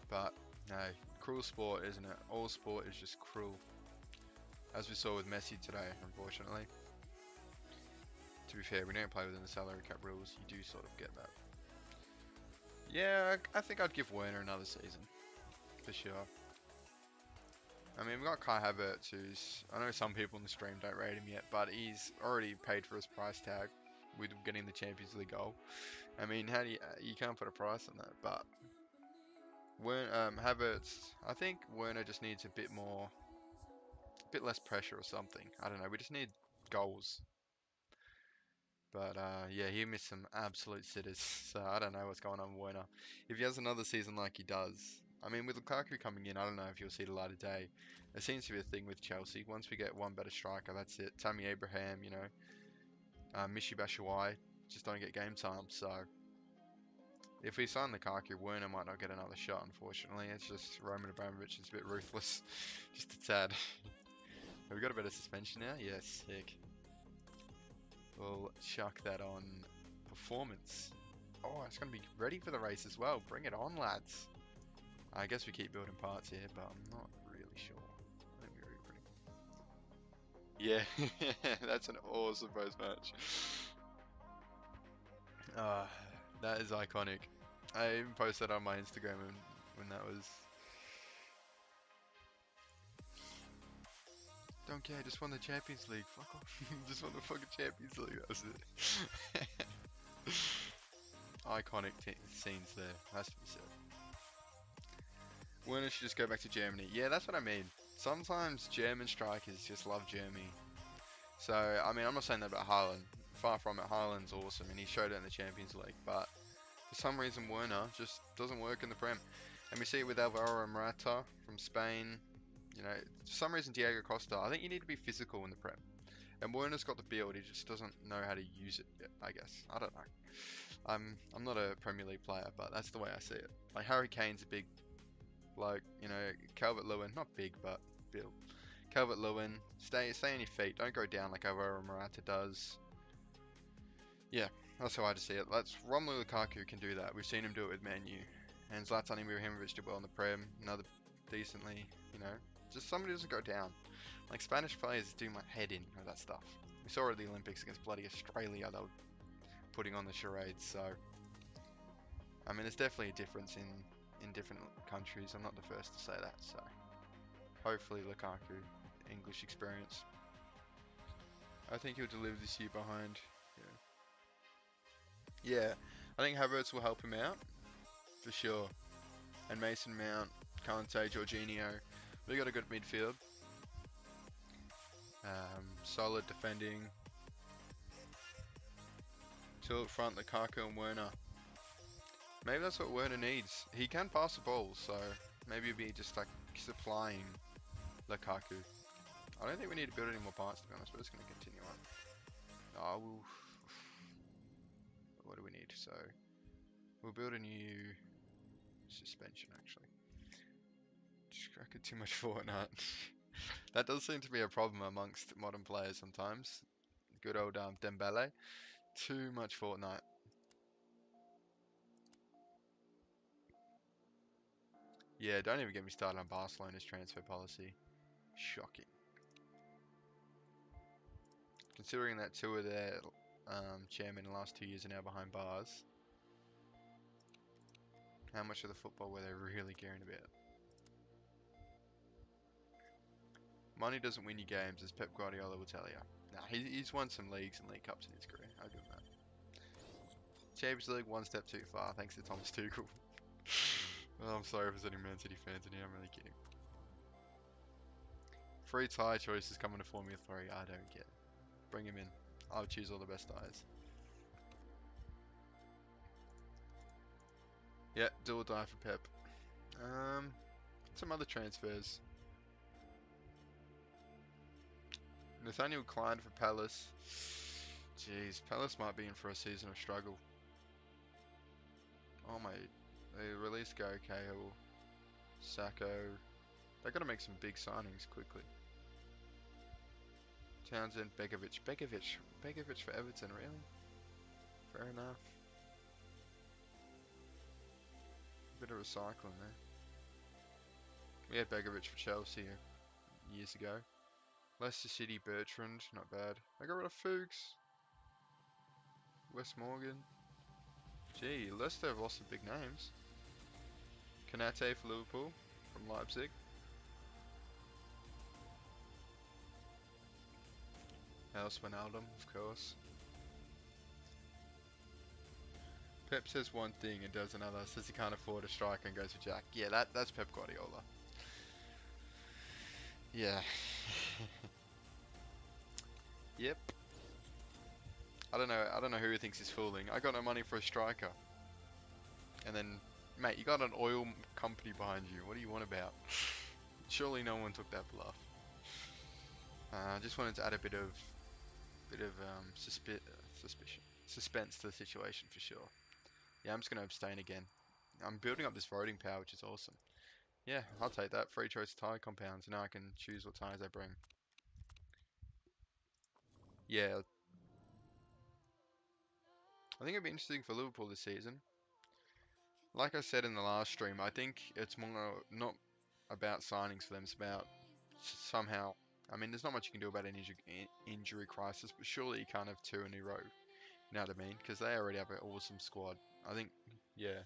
But no, cruel sport, isn't it? All sport is just cruel. As we saw with Messi today, unfortunately. To be fair, we don't play within the salary cap rules. You do sort of get that. Yeah, I think I'd give Werner another season. For sure. I mean, we've got Kai Havertz, who's... I know some people in the stream don't rate him yet, but he's already paid for his price tag with getting the Champions League goal. I mean, how do you can't put a price on that, but... Havertz, I think Werner just needs a bit less pressure or something. I don't know, we just need goals. But yeah, he missed some absolute sitters, so I don't know what's going on with Werner. If he has another season like he does, I mean, with Lukaku coming in, I don't know if he'll see the light of day. There seems to be a thing with Chelsea. Once we get one better striker, that's it. Tammy Abraham, you know, Michy Batshuayi just don't get game time. So if we sign Lukaku, Werner might not get another shot, unfortunately. It's just Roman Abramovich is a bit ruthless, just a tad. Have we got a better suspension now? Yes, sick. We'll chuck that on performance. Oh, it's going to be ready for the race as well. Bring it on, lads. I guess we keep building parts here, but I'm not really sure. Let me read. Yeah, that's an awesome post-match. That is iconic. I even posted that on my Instagram when that was... Don't care, just won the Champions League. Fuck off. Just won the fucking Champions League. That was it. Iconic scenes there. Has to be said. Werner should just go back to Germany. Yeah, that's what I mean. Sometimes German strikers just love Germany. So, I mean, I'm not saying that about Haaland. Far from it. Haaland's awesome, and he showed it in the Champions League. But for some reason, Werner just doesn't work in the Prem. And we see it with Alvaro Morata from Spain. You know, for some reason, Diego Costa, I think you need to be physical in the Prem. And Werner's got the build, he just doesn't know how to use it yet, I guess. I don't know. I'm not a Premier League player, but that's the way I see it. Like, Harry Kane's a big bloke, you know, Calvert-Lewin, not big, but built. Calvert-Lewin, stay on your feet, don't go down like Alvaro Morata does. Yeah, that's how I just see it. Romelu Lukaku can do that. We've seen him do it with Man U. And Zlatan Ibrahimovic did well in the Prem, another decently, you know, just somebody doesn't go down. Like Spanish players do my head in with that stuff. We saw it at the Olympics against bloody Australia. They were putting on the charades. So I mean, there's definitely a difference in different countries. I'm not the first to say that. So hopefully Lukaku, English experience. I think he'll deliver this year behind. Yeah, I think Havertz will help him out for sure. And Mason Mount, Kante, Jorginho. We got a good midfield. Solid defending. Two up front, Lukaku and Werner. Maybe that's what Werner needs. He can pass the ball, so maybe it'll be just like supplying Lukaku. I don't think we need to build any more parts, to be honest, but it's going to continue on. What do we need? So we'll build a new suspension, actually. Distracted too much Fortnite. That does seem to be a problem amongst modern players sometimes. Good old Dembele. Too much Fortnite. Yeah, don't even get me started on Barcelona's transfer policy. Shocking. Considering that two of their chairmen in the last 2 years are now behind bars, how much of the football were they really caring about? Money doesn't win you games, as Pep Guardiola will tell you. Nah, he's won some leagues and League Cups in his career. I'll give him that. Champions League one step too far, thanks to Thomas Tuchel. Well, I'm sorry if there's any Man City fans in here, I'm really kidding. Free tyre choices coming to Formula 3, I don't get it. Bring him in. I'll choose all the best tyres. Yeah, do or die for Pep. Some other transfers. Nathaniel Klein for Palace. Jeez, Palace might be in for a season of struggle. Oh my, they released Gary Cahill, Sacco. They got to make some big signings quickly. Townsend, Begovic for Everton, really? Fair enough. Bit of recycling there. We had Begovic for Chelsea years ago. Leicester City, Bertrand, not bad. I got rid of Fuchs. Wes Morgan. Gee, Leicester have lost some big names. Konate for Liverpool from Leipzig. Els Wijnaldum, of course. Pep says one thing and does another. Says he can't afford a striker and goes for Jack. Yeah, that's Pep Guardiola. Yeah. Yep. I don't know who he thinks he's fooling. I got no money for a striker. And then, mate, you got an oil company behind you. What do you want about? Surely no one took that bluff. I just wanted to add a bit of suspense to the situation for sure. Yeah, I'm just gonna abstain again. I'm building up this voting power, which is awesome. Yeah, I'll take that. Free choice tyre compounds. Now I can choose what tyres I bring. Yeah, I think it'd be interesting for Liverpool this season. Like I said in the last stream, I think it's more not about signings for them. It's about somehow. I mean, there's not much you can do about an injury crisis, but surely you can't have two in a row. You know what I mean? Because they already have an awesome squad. I think, yeah.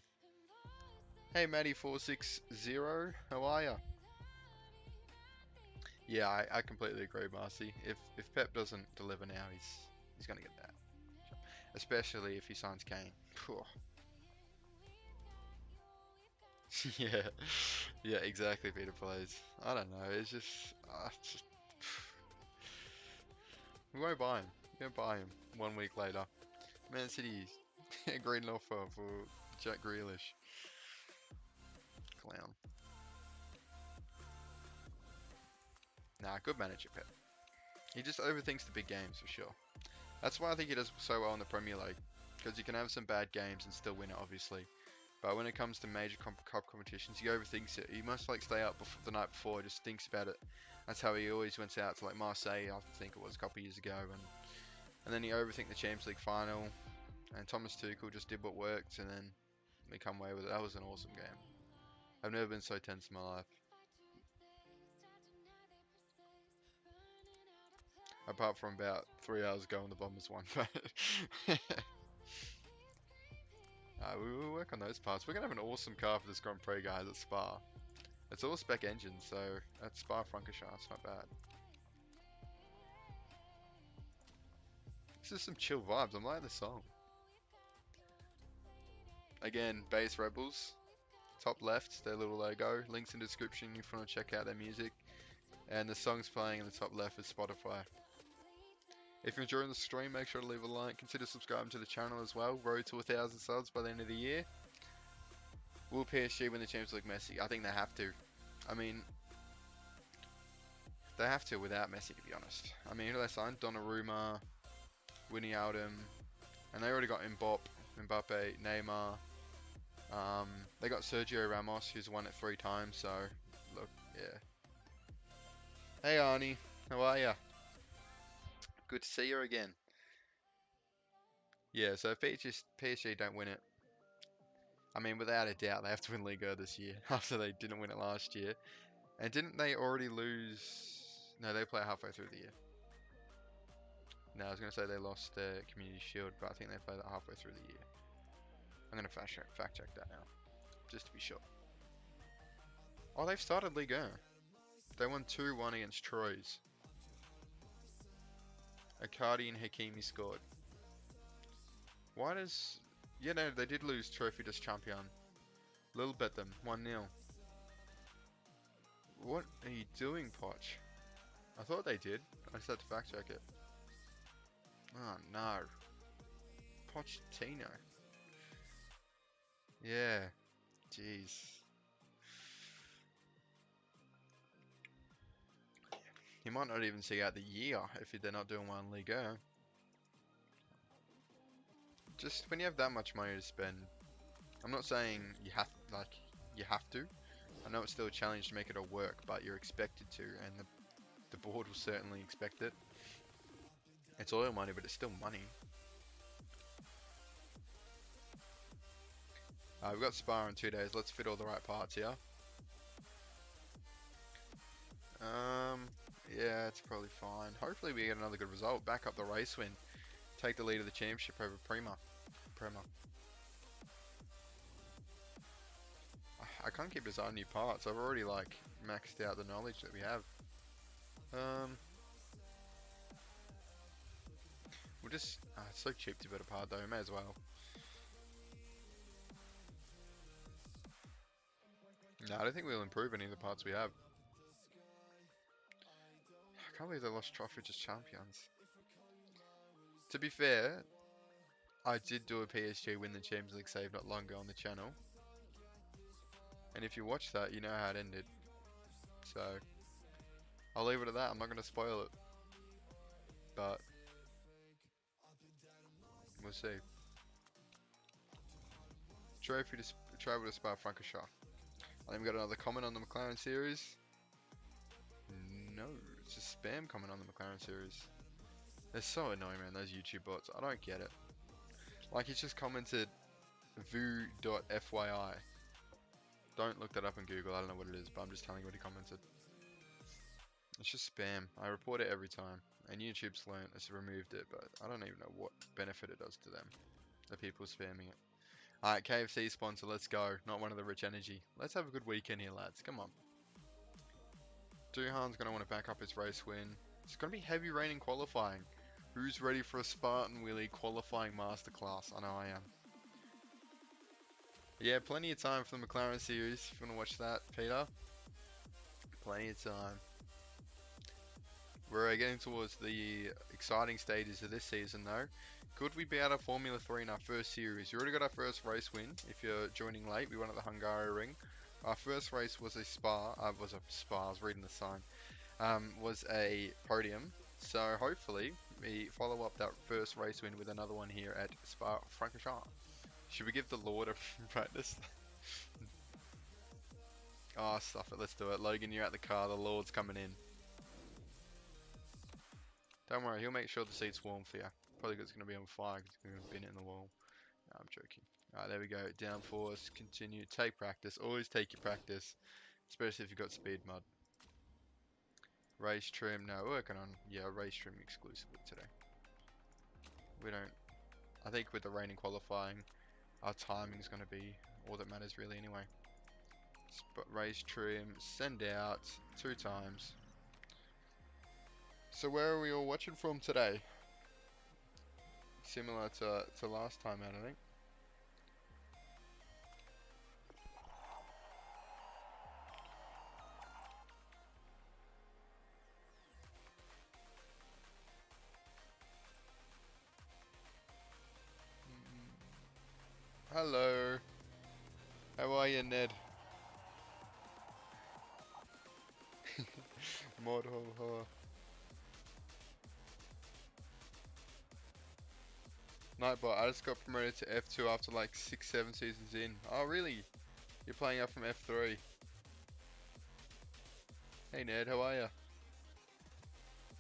Hey, Matty460, how are ya? Yeah, I completely agree, Marcy. If Pep doesn't deliver now, he's gonna get that. Especially if he signs Kane. Yeah, yeah, exactly. Peter plays. I don't know. It's just we won't buy him. We won't buy him 1 week later. Man City green offer for Jack Grealish. Clown. Nah, good manager, Pep. He just overthinks the big games for sure. That's why I think he does so well in the Premier League. Because you can have some bad games and still win it, obviously. But when it comes to major cup competitions, he overthinks it. He must like stay up the night before, just thinks about it. That's how he always went out to like Marseille, I think it was a couple of years ago, and then he overthinked the Champions League final. And Thomas Tuchel just did what worked, and then we come away with it. That was an awesome game. I've never been so tense in my life. Apart from about 3 hours ago when the Bombers won. We will work on those parts. We're going to have an awesome car for this Grand Prix, guys, at Spa. It's all spec engines, so at Spa-Francorchamps, it's not bad. This is some chill vibes. I'm liking the song. Again, Bass Rebels, top left, their little logo. Links in the description if you want to check out their music. And the song's playing in the top left is Spotify. If you're enjoying the stream, make sure to leave a like. Consider subscribing to the channel as well. Road to 1,000 subs by the end of the year. Will PSG win the Champions League Messi? I think they have to. I mean, they have to without Messi, to be honest. I mean, who do they sign? Donnarumma, Winnie Aldum, and they already got Mbappe, Neymar. They got Sergio Ramos, who's won it 3 times. So, look, yeah. Hey Arnie, how are ya? Good to see you again. Yeah, so if PSG don't win it, I mean, without a doubt, they have to win Liga this year after they didn't win it last year. And didn't they already lose? No, they play halfway through the year. No, I was going to say they lost their Community Shield, but I think they play that halfway through the year. I'm going to fact check that now, just to be sure. Oh, they've started Liga. They won 2-1 against Troyes. Icardi and Hakimi scored. Why does... Yeah, no, they did lose Trophy des Champions. Little bet them, 1-0. What are you doing, Poch? I thought they did. I just had to fact check it. Oh no. Pochettino. Yeah. Jeez. You might not even see out the year if they're not doing well in Liga. Just when you have that much money to spend, I'm not saying you have to. I know it's still a challenge to make it all work, but you're expected to, and the board will certainly expect it. It's oil money, but it's still money. We've got Spa in 2 days. Let's fit all the right parts here. Yeah, it's probably fine. Hopefully we get another good result. Back up the race win. Take the lead of the championship over Prema. I can't keep designing new parts. I've already like maxed out the knowledge that we have. We'll just... it's so cheap to build a part though. May as well. No, I don't think we'll improve any of the parts we have. I can't believe they lost Trophy des Champions. To be fair, I did do a PSG win the Champions League save not long ago on the channel. And if you watch that, you know how it ended. So, I'll leave it at that. I'm not going to spoil it. But, we'll see. Trophy to travel to Spa-Francorchamps. I think we got another comment on the McLaren series. No, it's a spam comment on the McLaren series. They're so annoying, man, those YouTube bots. I don't get it. Like, he's just commented vu.fyi. Don't look that up on Google, I don't know what it is, but I'm just telling you what he commented. It's just spam. I report it every time. And YouTube's learned, it's removed it, but I don't even know what benefit it does to them. The people spamming it. Alright, KFC sponsor, let's go. Not one of the rich energy. Let's have a good weekend here, lads. Come on. Duhan's going to want to back up his race win. It's going to be heavy raining qualifying. Who's ready for a Spartan Wheelie qualifying masterclass? I know I am. Yeah, plenty of time for the McLaren series. If you want to watch that, Peter. Plenty of time. We're getting towards the exciting stages of this season though. Could we be out of Formula 3 in our first series? We already got our first race win. If you're joining late, we won at the Hungaroring. Our first race was a Spa. I was reading the sign. Was a podium. So hopefully we follow up that first race win with another one here at Spa-Francorchamps. Should we give the Lord a practice? Oh, stuff it. Let's do it. Logan, you're at the car. The Lord's coming in. Don't worry. He'll make sure the seat's warm for you. Probably it's going to be on fire because it's going to bin it in the wall. No, I'm joking. Alright, there we go. Downforce. Continue. Take practice. Always take your practice. Especially if you've got speed mod. Race trim, no, we're working on, yeah, race trim exclusively today. We don't, I think with the rain and qualifying, our timing is going to be all that matters really anyway. But race trim, send out 2 times. So where are we all watching from today? Similar to last time out, I think. Hello. How are you, Ned? Mod ho ho. Nightbot, I just got promoted to F2 after like 6-7 seasons in. Oh really? You're playing up from F3. Hey Ned, how are ya?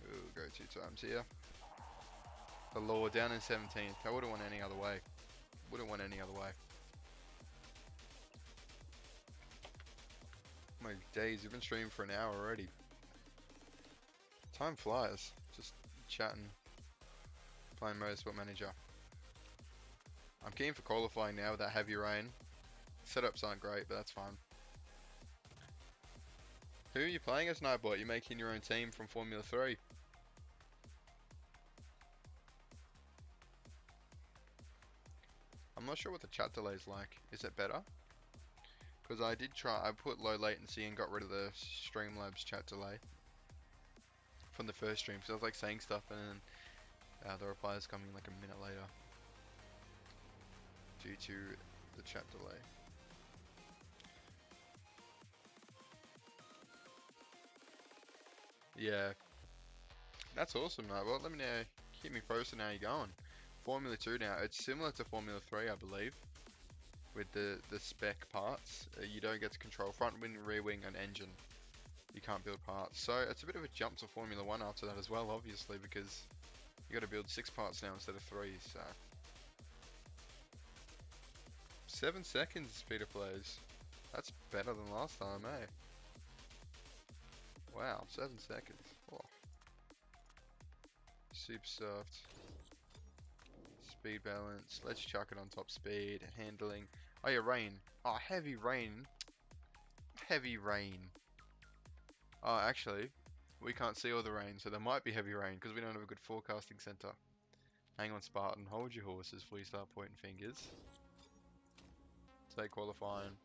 Ooh, go 2 times here. The law down in 17th. I wouldn't want any other way. Wouldn't want any other way. My days, you've been streaming for an hour already. Time flies. Just chatting. Playing Motorsport Manager. I'm keen for qualifying now with that heavy rain. Setups aren't great, but that's fine. Who are you playing as, Nightbot? You're making your own team from Formula 3. I'm not sure what the chat delay is like. Is it better? Because I did try, I put low latency and got rid of the Streamlabs chat delay from the first stream. So I was like saying stuff and then the replies coming like a minute later due to the chat delay. Yeah, that's awesome, though. Well, let me know. Keep me posted how you're going. Formula 2 now. It's similar to Formula 3, I believe, with the spec parts. You don't get to control front wing, rear wing, and engine. You can't build parts. So it's a bit of a jump to Formula 1 after that as well, obviously, because you got to build 6 parts now instead of 3. So 7 seconds speed of plays. That's better than last time, eh? Wow, 7 seconds. Oh. Super soft. Speed balance. Let's chuck it on top speed. Handling. Oh yeah, rain. Oh, heavy rain. Heavy rain. Oh, actually, we can't see all the rain, so there might be heavy rain because we don't have a good forecasting center. Hang on, Spartan. Hold your horses before you start pointing fingers. Stay qualifying.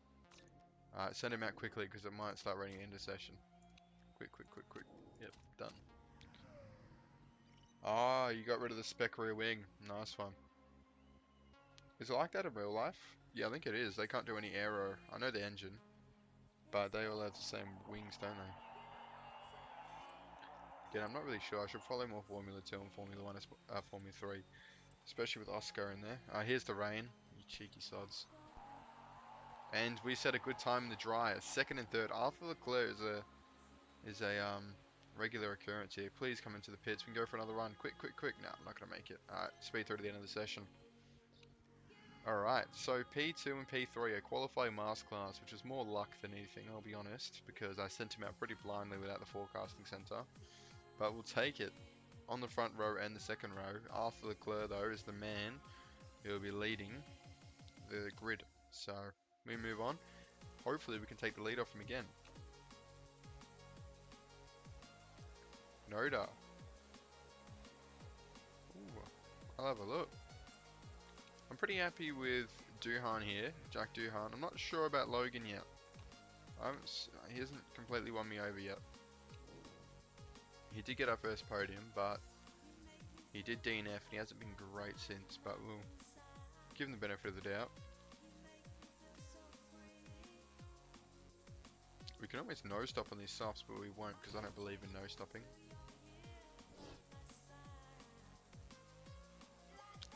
Alright, send him out quickly because it might start raining end of session. Quick, quick, quick, quick. Yep, done. Ah, you got rid of the spec rear wing. Nice one. Is it like that in real life? Yeah, I think it is. They can't do any aero. I know the engine, but they all have the same wings, don't they? Again, I'm not really sure. I should follow more Formula 2 and Formula 1, Formula 3. Especially with Oscar in there. Here's the rain. You cheeky sods. And we set a good time in the dry. Second and third. Arthur Leclerc is a regular occurrence here. Please come into the pits. We can go for another run. Quick, quick, quick. No, I'm not going to make it. Alright, speed through to the end of the session. Alright, so P2 and P3 are qualifying mask class, which is more luck than anything, I'll be honest, because I sent him out pretty blindly without the forecasting center. But we'll take it. On the front row and the second row, Arthur Leclerc, though, is the man who will be leading the grid. So, we move on. Hopefully we can take the lead off him again. Noda. Ooh, I'll have a look. I'm pretty happy with Duhan here, Jack Duhan. I'm not sure about Logan yet. He hasn't completely won me over yet. He did get our first podium, but he did DNF and he hasn't been great since, but we'll give him the benefit of the doubt. We can always no stop on these softs, but we won't because I don't believe in no stopping.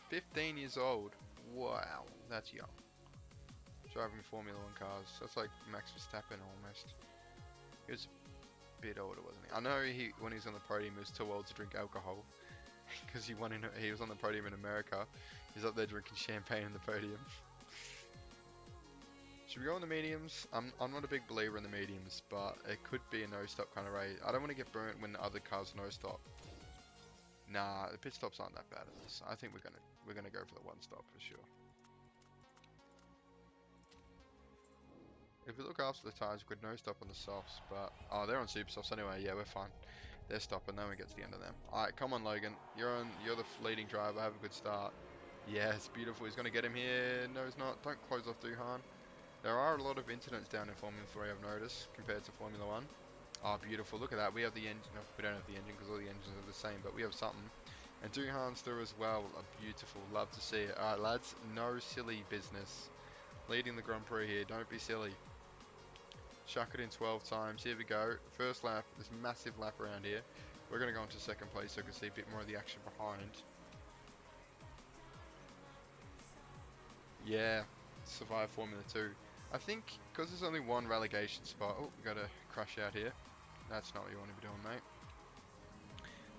15 years old. Wow, that's young. Driving Formula 1 cars. That's like Max Verstappen almost. He was a bit older, wasn't he? I know when he was on the podium, he was too old to drink alcohol. Because he was on the podium in America. He's up there drinking champagne on the podium. Should we go on the mediums? I'm not a big believer in the mediums, but it could be a no-stop kind of race. I don't want to get burnt when other cars no-stop. Nah, the pit stops aren't that bad in this. I think we're gonna go for the one stop for sure. If we look after the tyres, we could no-stop on the softs, but oh, they're on super softs anyway. Yeah, we're fine. They're stopping. Then we get to the end of them. All right, come on, Logan. You're the leading driver. Have a good start. Yeah, it's beautiful. He's gonna get him here. No, he's not. Don't close off Duhan. There are a lot of incidents down in Formula 3, I've noticed, compared to Formula 1. Oh, beautiful. Look at that. We have the engine. No, we don't have the engine because all the engines are the same, but we have something. And Duhan's through as well. Beautiful. Love to see it. Alright, lads. No silly business. Leading the Grand Prix here. Don't be silly. Chuck it in 12 times. Here we go. First lap. This massive lap around here. We're going to go into second place so we can see a bit more of the action behind. Yeah. Survive Formula 2. I think because there's only one relegation spot. Oh, we got a crash out here. That's not what you want to be doing, mate.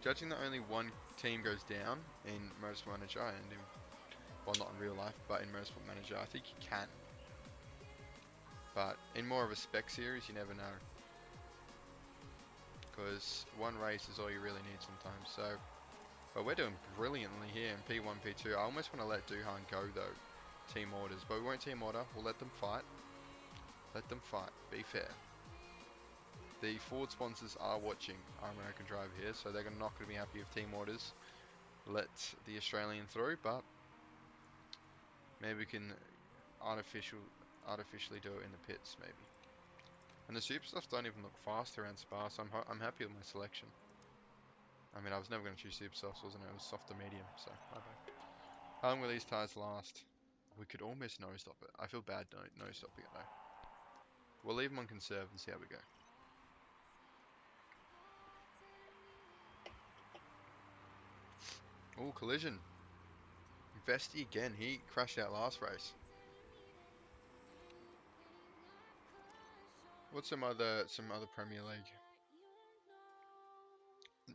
Judging that only one team goes down in Motorsport Manager and in, well, not in real life, but in Motorsport Manager, I think you can. But in more of a spec series, you never know. Because one race is all you really need sometimes. So, but we're doing brilliantly here in P1, P2. I almost want to let Duhan go though. Team orders, but we won't team order. We'll let them fight. Let them fight. Be fair. The Ford sponsors are watching our American driver here, so they're not going to be happy if team orders let the Australian through, but maybe we can artificially do it in the pits, maybe. And the super stuff don't even look fast around Spa, so I'm happy with my selection. I mean, I was never going to choose super softs, wasn't it? It was soft to medium, so my bad. How long will these tyres last? We could almost no-stop it. I feel bad no-stopping it though. We'll leave them on conserve and see how we go. Oh, collision. Vesti again. He crashed out last race. What's some other Premier League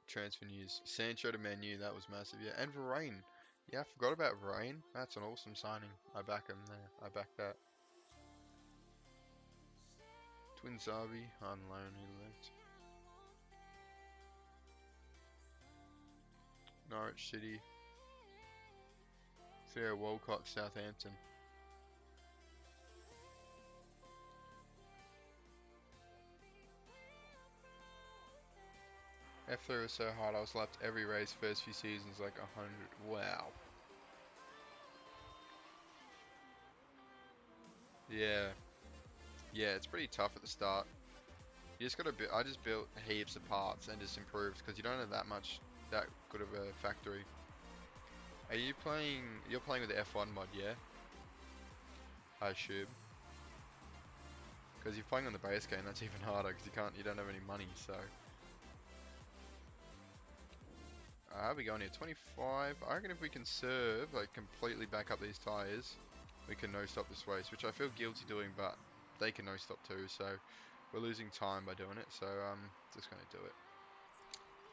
transfer news? Sancho to Man U, that was massive. Yeah, and Varane. Yeah, I forgot about Varane. That's an awesome signing. I back him there. I back that. Twin Zabi on loan. He left. Norwich City. Theo Walcott, Southampton. F3 was so hard, I was lapped every race, first few seasons, like 100. Wow. Yeah. Yeah, it's pretty tough at the start. You just gotta I just built heaps of parts and just improved, because you don't have that good of a factory. Are you playing, you're playing with the F1 mod, yeah? I assume. Because you're playing on the base game, that's even harder, because you don't have any money, so. How are we going here? 25. I reckon if we can serve, like completely back up these tyres, we can no-stop this race, which I feel guilty doing, but they can no-stop too, so we're losing time by doing it, so just going to do it.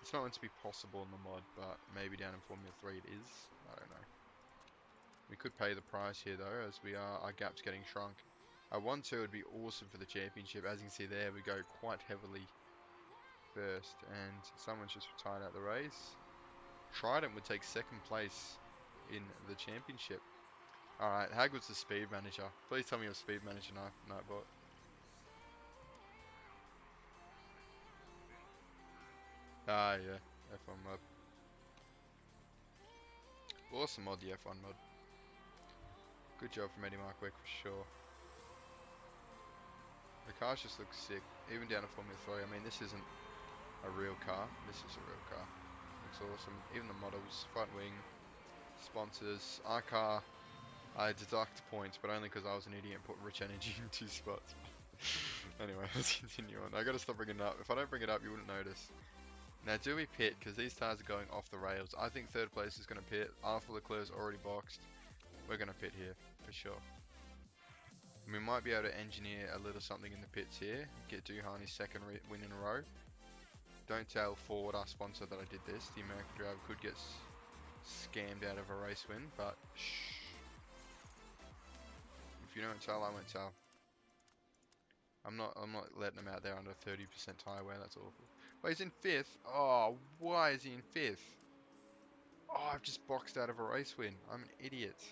It's not meant to be possible in the mod, but maybe down in Formula 3 it is. I don't know. We could pay the price here though, as our gap's getting shrunk. A 1-2 would be awesome for the championship. As you can see there, we go quite heavily first, and someone's just retired out the race. Trident would take second place in the championship. Alright, how good's the speed manager? Please tell me you're speed manager, Nightbot. Ah, yeah, F1 mod. Awesome mod, the F1 mod. Good job from Eddie Markwick for sure. The cars just look sick, even down to Formula 3. I mean, this isn't a real car. This is a real car. Looks awesome. Even the models, front wing, sponsors. Our car, I deduct points, but only because I was an idiot and put rich energy in 2 spots. Anyway, let's continue on. I gotta stop bringing it up. If I don't bring it up, you wouldn't notice. Now, do we pit? Because these tires are going off the rails. I think third place is going to pit. After Leclerc's already boxed, we're going to pit here, for sure. We might be able to engineer a little something in the pits here. Get Duhan his second win in a row. Don't tell Ford, our sponsor, that I did this. The American driver could get scammed out of a race win, but shh. If you don't tell, I won't tell. I'm not letting him out there under 30% tyre wear. That's awful. But he's in 5th. Oh, why is he in 5th? Oh, I've just boxed out of a race win. I'm an idiot.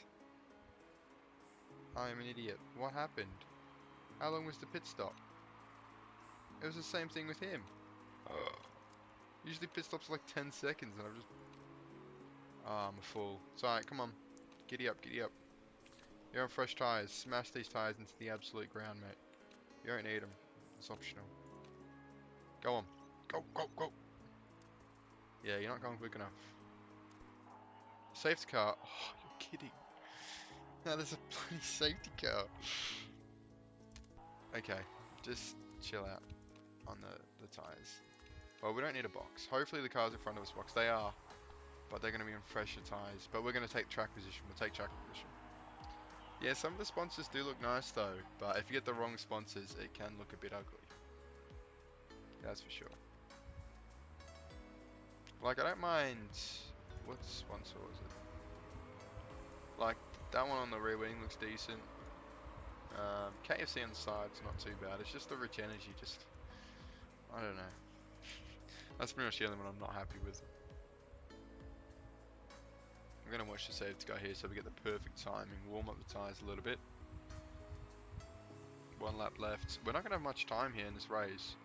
I'm an idiot. What happened? How long was the pit stop? It was the same thing with him. Usually pit stops like 10 seconds and I've just... Oh, I'm a fool. It's alright, come on. Giddy up, giddy up. You're on fresh tyres. Smash these tyres into the absolute ground, mate. You don't need them. It's optional. Go on. Go, go, go. Yeah, you're not going quick enough. Safety car. Oh, you're kidding. Now there's a bloody safety car. Okay, just chill out on the tyres. Well, we don't need a box. Hopefully the cars in front of us box. They are. But they're going to be on fresher tyres. But we're going to take track position. We'll take track position. Yeah, some of the sponsors do look nice though. But if you get the wrong sponsors, it can look a bit ugly. That's for sure. Like, I don't mind... What sponsor was it? Like, that one on the rear wing looks decent. KFC on the side's not too bad. It's just the rich energy, just... I don't know. That's pretty much the only one I'm not happy with. I'm going to watch the safety car here so we get the perfect timing. Warm up the tyres a little bit. 1 lap left. We're not going to have much time here in this race.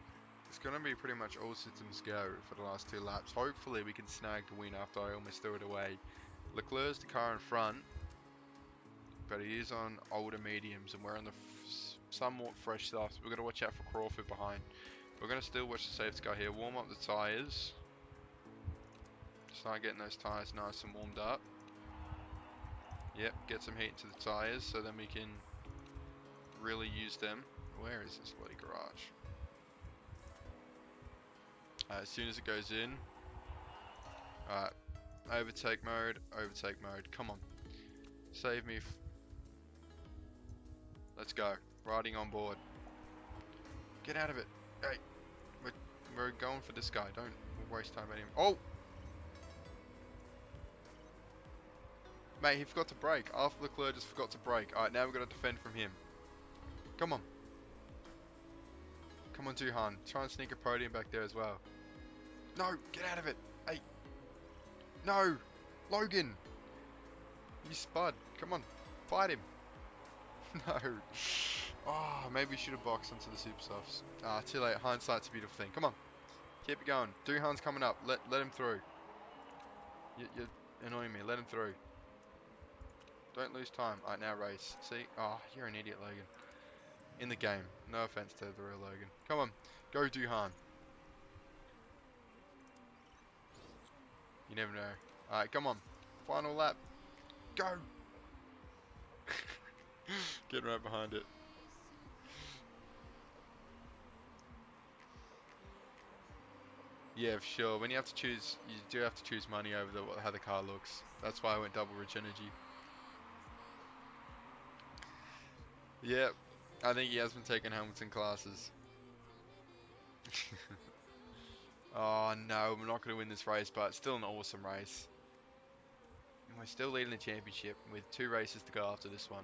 It's going to be pretty much all systems go for the last 2 laps. Hopefully we can snag the win after I almost threw it away. Leclerc's the car in front, but he is on older mediums and we're on the somewhat fresh stuff, so we've got to watch out for Crawford behind. We're going to still watch the safety car here, warm up the tyres. Start getting those tyres nice and warmed up. Yep, get some heat into the tyres so then we can really use them. Where is this bloody garage? As soon as it goes in. Alright, overtake mode, come on. Save me. Let's go, riding on board. Get out of it. Hey, we're going for this guy, don't waste time at him. Oh! Mate, he forgot to brake. After Leclerc just forgot to brake. Alright, now we've got to defend from him. Come on. Come on, Duhan. Try and sneak a podium back there as well. No, get out of it. Hey. No. Logan. You spud. Come on. Fight him. No. Oh, maybe we should have boxed onto the super softs. Ah, too late. Hindsight's a beautiful thing. Come on. Keep it going. Duhan's coming up. Let him through. You're annoying me. Let him through. Don't lose time. Alright, now race. See? Oh, you're an idiot, Logan. In the game. No offense to the real Logan. Come on. Go, Duhan. You never know. Alright, come on. Final lap. Go! Getting right behind it. Yeah, for sure. When you have to choose, you do have to choose money over how the car looks. That's why I went double rich energy. Yep. I think he has been taking Hamilton classes. Oh no, we're not going to win this race, but it's still an awesome race. And we're still leading the championship with 2 races to go after this one.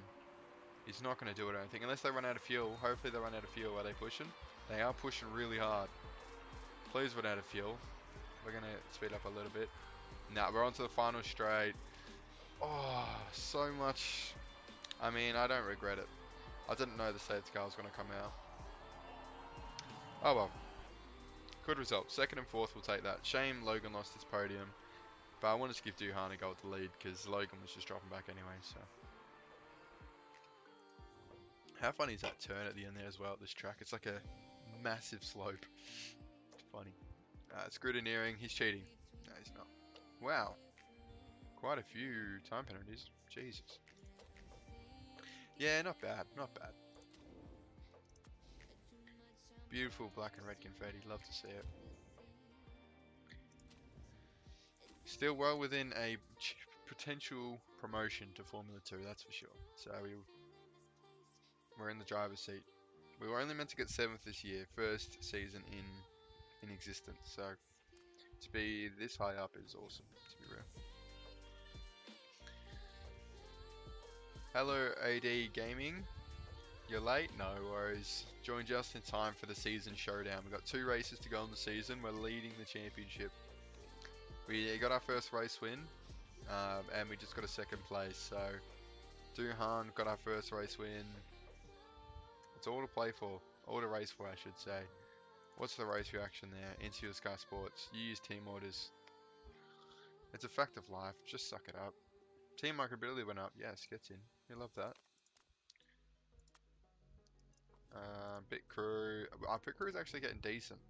He's not going to do it, I don't think, unless they run out of fuel. Hopefully they run out of fuel. Are they pushing? They are pushing really hard. Please run out of fuel. We're going to speed up a little bit. Nah, we're on to the final straight. Oh, so much. I mean, I don't regret it. I didn't know the safety car was going to come out. Oh well. Good result. 2nd and 4th, we'll take that. Shame Logan lost his podium. But I wanted to give Duhan a go at the lead because Logan was just dropping back anyway. So, how funny is that turn at the end there as well at this track? It's like a massive slope. It's funny. Scrutineering. He's cheating. No, he's not. Wow. Quite a few time penalties. Jesus. Yeah, not bad. Not bad. Beautiful black and red confetti. Love to see it. Still well within a potential promotion to Formula 2, that's for sure. So we're in the driver's seat. We were only meant to get 7th this year, first season in existence. So to be this high up is awesome, to be real. Hello AD Gaming. You're late? No worries. Joined just in time for the season showdown. We've got 2 races to go in the season. We're leading the championship. We got our first race win, and we just got a 2nd place. So, Duhan got our first race win. It's all to play for. All to race for, I should say. What's the race reaction there? Into your Sky Sports. You use team orders. It's a fact of life. Just suck it up. Team marketability went up. Yes, gets in. You love that. Pit crew. Our pit crew is actually getting decent.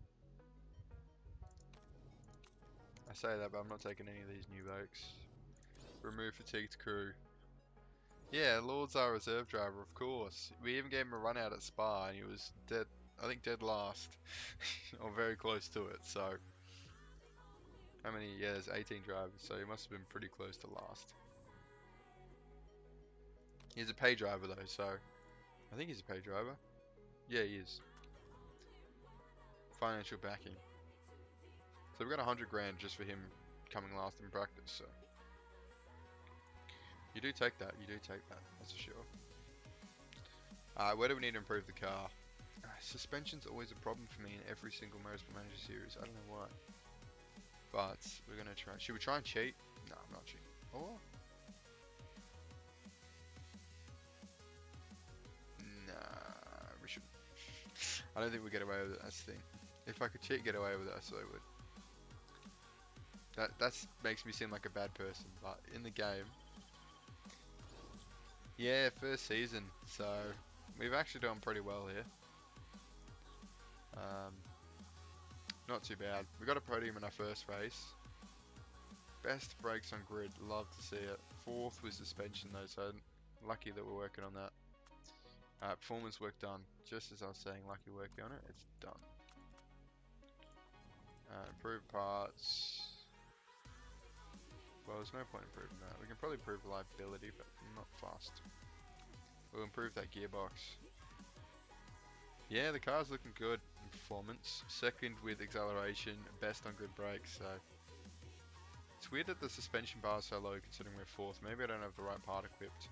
I say that, but I'm not taking any of these new folks. Remove fatigued crew. Yeah, Lord's our reserve driver, of course. We even gave him a run out at Spa, and he was dead. I think dead last, or very close to it. So, how many? Yeah, there's 18 drivers, so he must have been pretty close to last. He's a pay driver though, so I think he's a pay driver. Yeah, he is. Financial backing. So we got 100 grand just for him coming last in practice. So you do take that. You do take that. That's for sure. Where do we need to improve the car? Suspension's always a problem for me in every single Motorsport Manager series. I don't know why. But we're gonna try. Should we try and cheat? No, I'm not cheating. Oh. Nah, we shouldn't. I don't think we get away with it. That's the thing. If I could cheat, get away with it, I so would. That makes me seem like a bad person, but in the game, yeah, first season, so we've actually done pretty well here. Not too bad. We got a podium in our first race. Best brakes on grid, love to see it. 4th was suspension though, so lucky that we're working on that. Performance work done. Just as I was saying, lucky working on it, it's done. Improved parts. Well, there's no point improving that. We can probably improve reliability, but not fast. We'll improve that gearbox. Yeah, the car's looking good in performance. 2nd with acceleration, best on good brakes, so it's weird that the suspension bar is so low considering we're 4th. Maybe I don't have the right part equipped.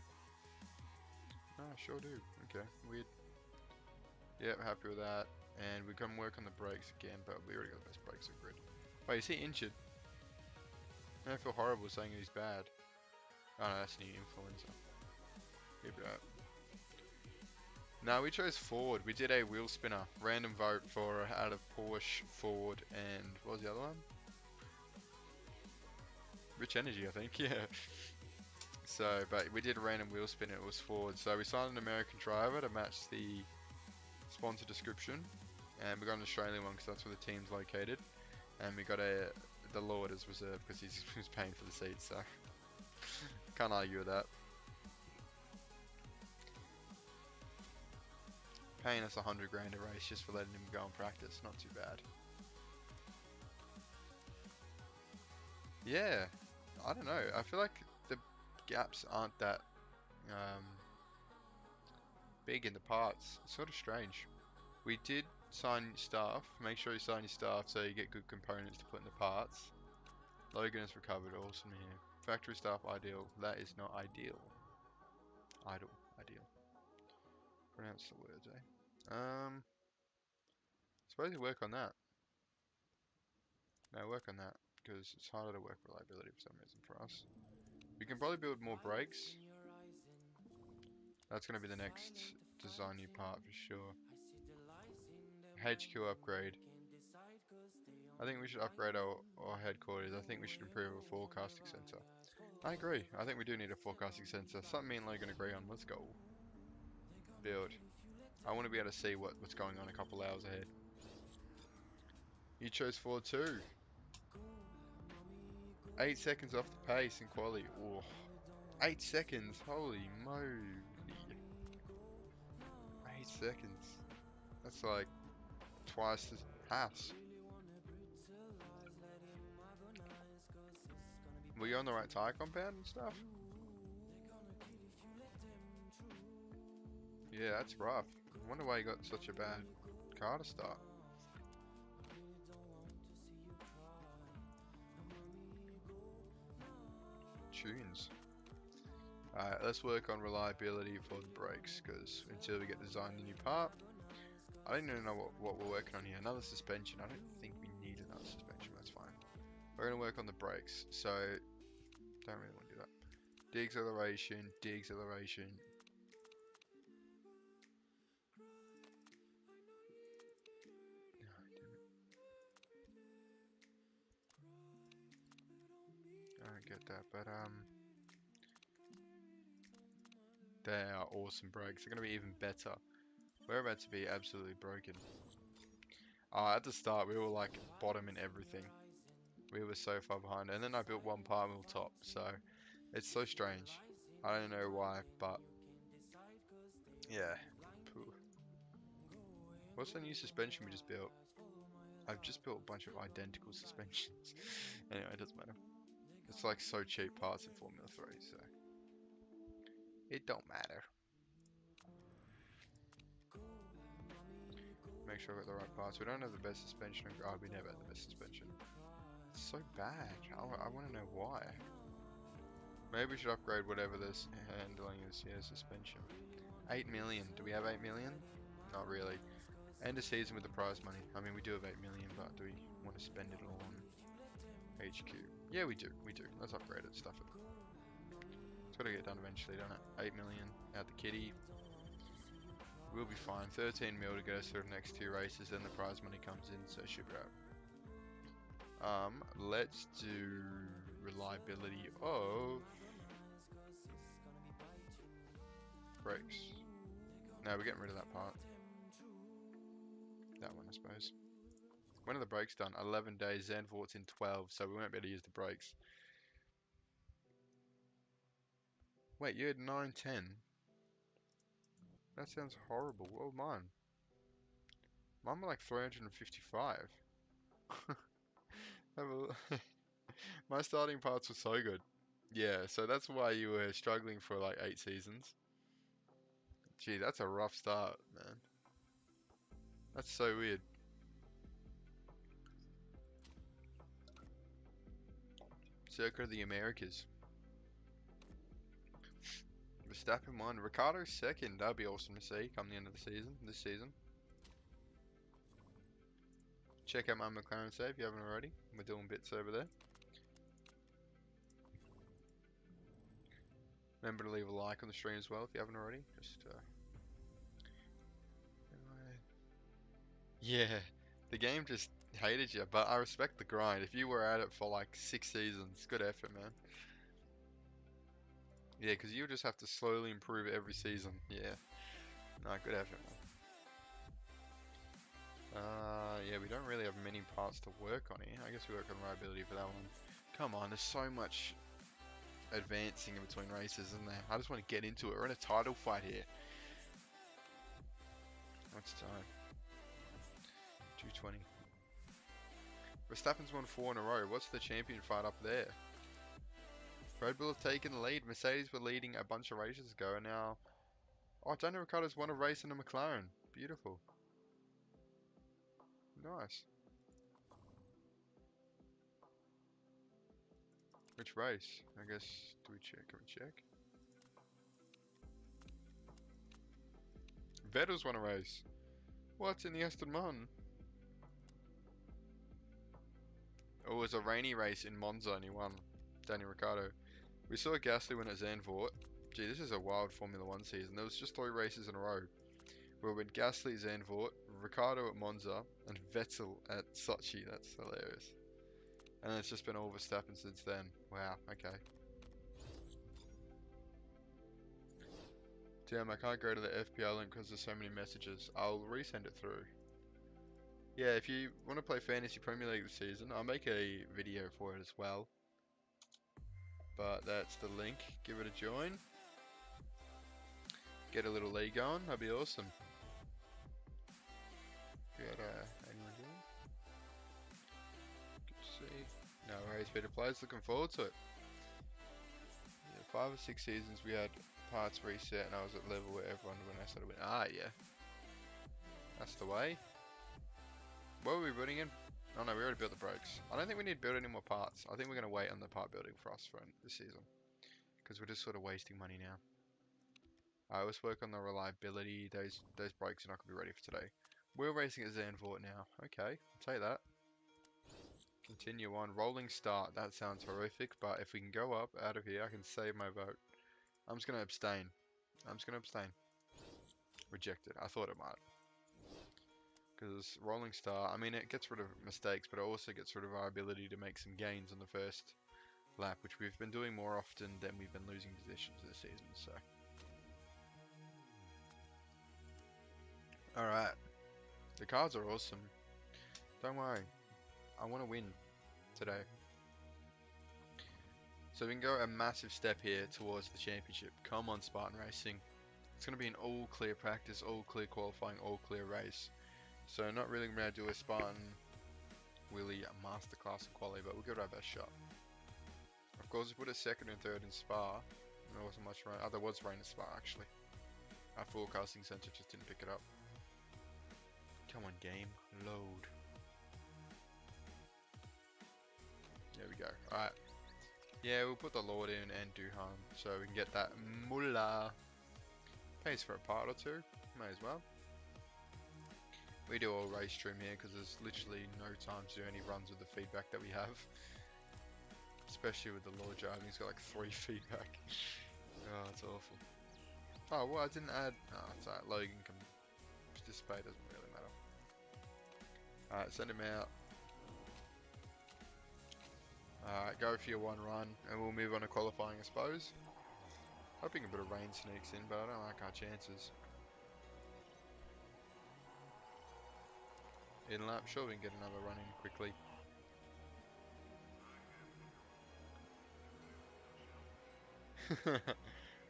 Oh, I sure do. Okay, weird. Yep, happy with that. And we can work on the brakes again, but we already got the best brakes on grid. Wait, is he injured? I feel horrible saying he's bad. Oh no, that's new influencer. Keep it up. No, we chose Ford. We did a wheel spinner. Random vote for out of Porsche, Ford, and what was the other one? Rich Energy, I think, yeah. So, but we did a random wheel spin, it was Ford. So we signed an American driver to match the sponsor description. And we got an Australian one because that's where the team's located. And we got the Lord as reserve because he's paying for the seat, so can't argue with that. Paying us 100 grand a race just for letting him go and practice, not too bad. Yeah, I don't know. I feel like the gaps aren't that big in the parts. It's sort of strange. We did sign staff. Make sure you sign your staff so you get good components to put in the parts. Logan has recovered. Awesome here. Factory staff ideal. That is not ideal. Idle. Ideal. Pronounce the words, eh? Suppose you work on that. No, work on that. Because it's harder to work reliability for some reason for us. We can probably build more brakes. That's going to be the next design new part for sure. HQ upgrade. I think we should upgrade our headquarters. I think we should improve our forecasting center. I agree. I think we do need a forecasting center. Something me and Logan agree on. Let's go. Build. I want to be able to see what's going on a couple hours ahead. You chose Ford too. 8 seconds off the pace in quali. Oh, 8 seconds. Holy moly. 8 seconds. That's like twice the pass. Were you on the right tire compound and stuff? Yeah, that's rough. I wonder why you got such a bad car to start. Tunes. Alright, let's work on reliability for the brakes, because until we get designed a new part, I don't even know what we're working on here. Another suspension. I don't think we need another suspension, that's fine. We're going to work on the brakes, so don't really want to do that. De-acceleration, de-acceleration. I don't get that, but they are awesome brakes. They're going to be even better. We're about to be absolutely broken. At the start, we were like bottom in everything. We were so far behind, and then I built one part and we were top. So it's so strange. I don't know why, but yeah. Pooh. What's the new suspension we just built? I've just built a bunch of identical suspensions. Anyway, it doesn't matter. It's like so cheap parts in Formula 3, so it don't matter. Make sure I've got the right parts. We don't have the best suspension. Oh, we never had the best suspension. It's so bad. I want to know why. Maybe we should upgrade whatever this handling is here, suspension. 8 million. Do we have 8 million? Not really. End of season with the prize money. I mean, we do have 8 million, but do we want to spend it all on HQ? Yeah, we do. We do. Let's upgrade it. Stuff it. It's got to get done eventually, don't it? 8 million out the kitty. We'll be fine. 13 mil to get us through the next 2 races, then the prize money comes in, so it should be right. Let's do reliability of brakes. No, we're getting rid of that part. That one, I suppose. When are the brakes done? 11 days. Zandvoort's in 12, so we won't be able to use the brakes. Wait, you had 910. That sounds horrible. What was mine? Mine were like 355. My starting parts were so good. Yeah, so that's why you were struggling for like 8 seasons. Gee, that's a rough start, man. That's so weird. Circuit of the Americas. Verstappen won. Ricardo second. That'd be awesome to see come the end of the season. This season. Check out my McLaren save if you haven't already. We're doing bits over there. Remember to leave a like on the stream as well if you haven't already. Just yeah, the game just hated you, but I respect the grind. If you were at it for like 6 seasons, good effort, man. Yeah, because you just have to slowly improve every season. Yeah, no, good effort, man. Yeah, we don't really have many parts to work on here. I guess we work on reliability for that one. Come on, there's so much advancing in between races, isn't there? I just want to get into it. We're in a title fight here. What's time? 2:20. Verstappen's won 4 in a row. What's the champion fight up there? Red Bull have taken the lead. Mercedes were leading a bunch of races ago, and now... Oh, Daniel Ricciardo's won a race in a McLaren. Beautiful. Nice. Which race? I guess, do we check? Can we check? Vettel's won a race. What's in the Aston Martin? Oh, it was a rainy race in Monza and he won. Daniel Ricciardo. We saw Gasly win at Zandvoort. Gee, this is a wild Formula 1 season. There was just 3 races in a row. We went Gasly at Zandvoort, Ricciardo at Monza, and Vettel at Sochi. That's hilarious. And it's just been all Verstappen since then. Wow, okay. Damn, I can't go to the FPL link because there's so many messages. I'll resend it through. Yeah, if you want to play Fantasy Premier League this season, I'll make a video for it as well. But that's the link. Give it a join. Get a little league going. That'd be awesome. Got anyone here? Good to see. No worries, Peter Players. Looking forward to it. Yeah, 5 or 6 seasons we had parts reset and I was at level where everyone when I started winning. Ah, yeah. That's the way. What were we building in? Oh no, we already built the brakes. I don't think we need to build any more parts. I think we're going to wait on the part building for us for this season. because we're just sort of wasting money now. Alright, let's work on the reliability. Those brakes are not going to be ready for today. We're racing at Zandvoort now. Okay, I'll take that. Continue on. Rolling start. That sounds horrific, but if we can go up out of here, I can save my vote. I'm just going to abstain. I'm just going to abstain. Rejected. I thought it might. Because rolling start, I mean, it gets rid of mistakes, but it also gets rid of our ability to make some gains on the first lap, which we've been doing more often than we've been losing positions this season, so. Alright. The cars are awesome. Don't worry. I want to win today. So we can go a massive step here towards the championship. Come on, Spartan Racing. It's going to be an all clear practice, all clear qualifying, all clear race. So not really going to do a Spartan Willy masterclass in quality, but we'll give it our best shot. Of course, we put a second and third in Spa. There wasn't much rain. Oh, there was rain in Spa actually. Our forecasting center just didn't pick it up. Come on, game, load. There we go. Alright. Yeah, we'll put the Lord in and Duhan so we can get that mullah. Pays for a part or two. May as well. We do all race trim here because there's literally no time to do any runs with the feedback that we have. Especially with the Lord driving, he's got like 3 feedback. Oh, it's awful. Oh, well, I didn't add. Oh, it's alright. Logan can participate, doesn't really matter. Alright, send him out. Alright, go for your one run, and we'll move on to qualifying, I suppose. Hoping a bit of rain sneaks in, but I don't like our chances. In lap, sure we can get another run in quickly.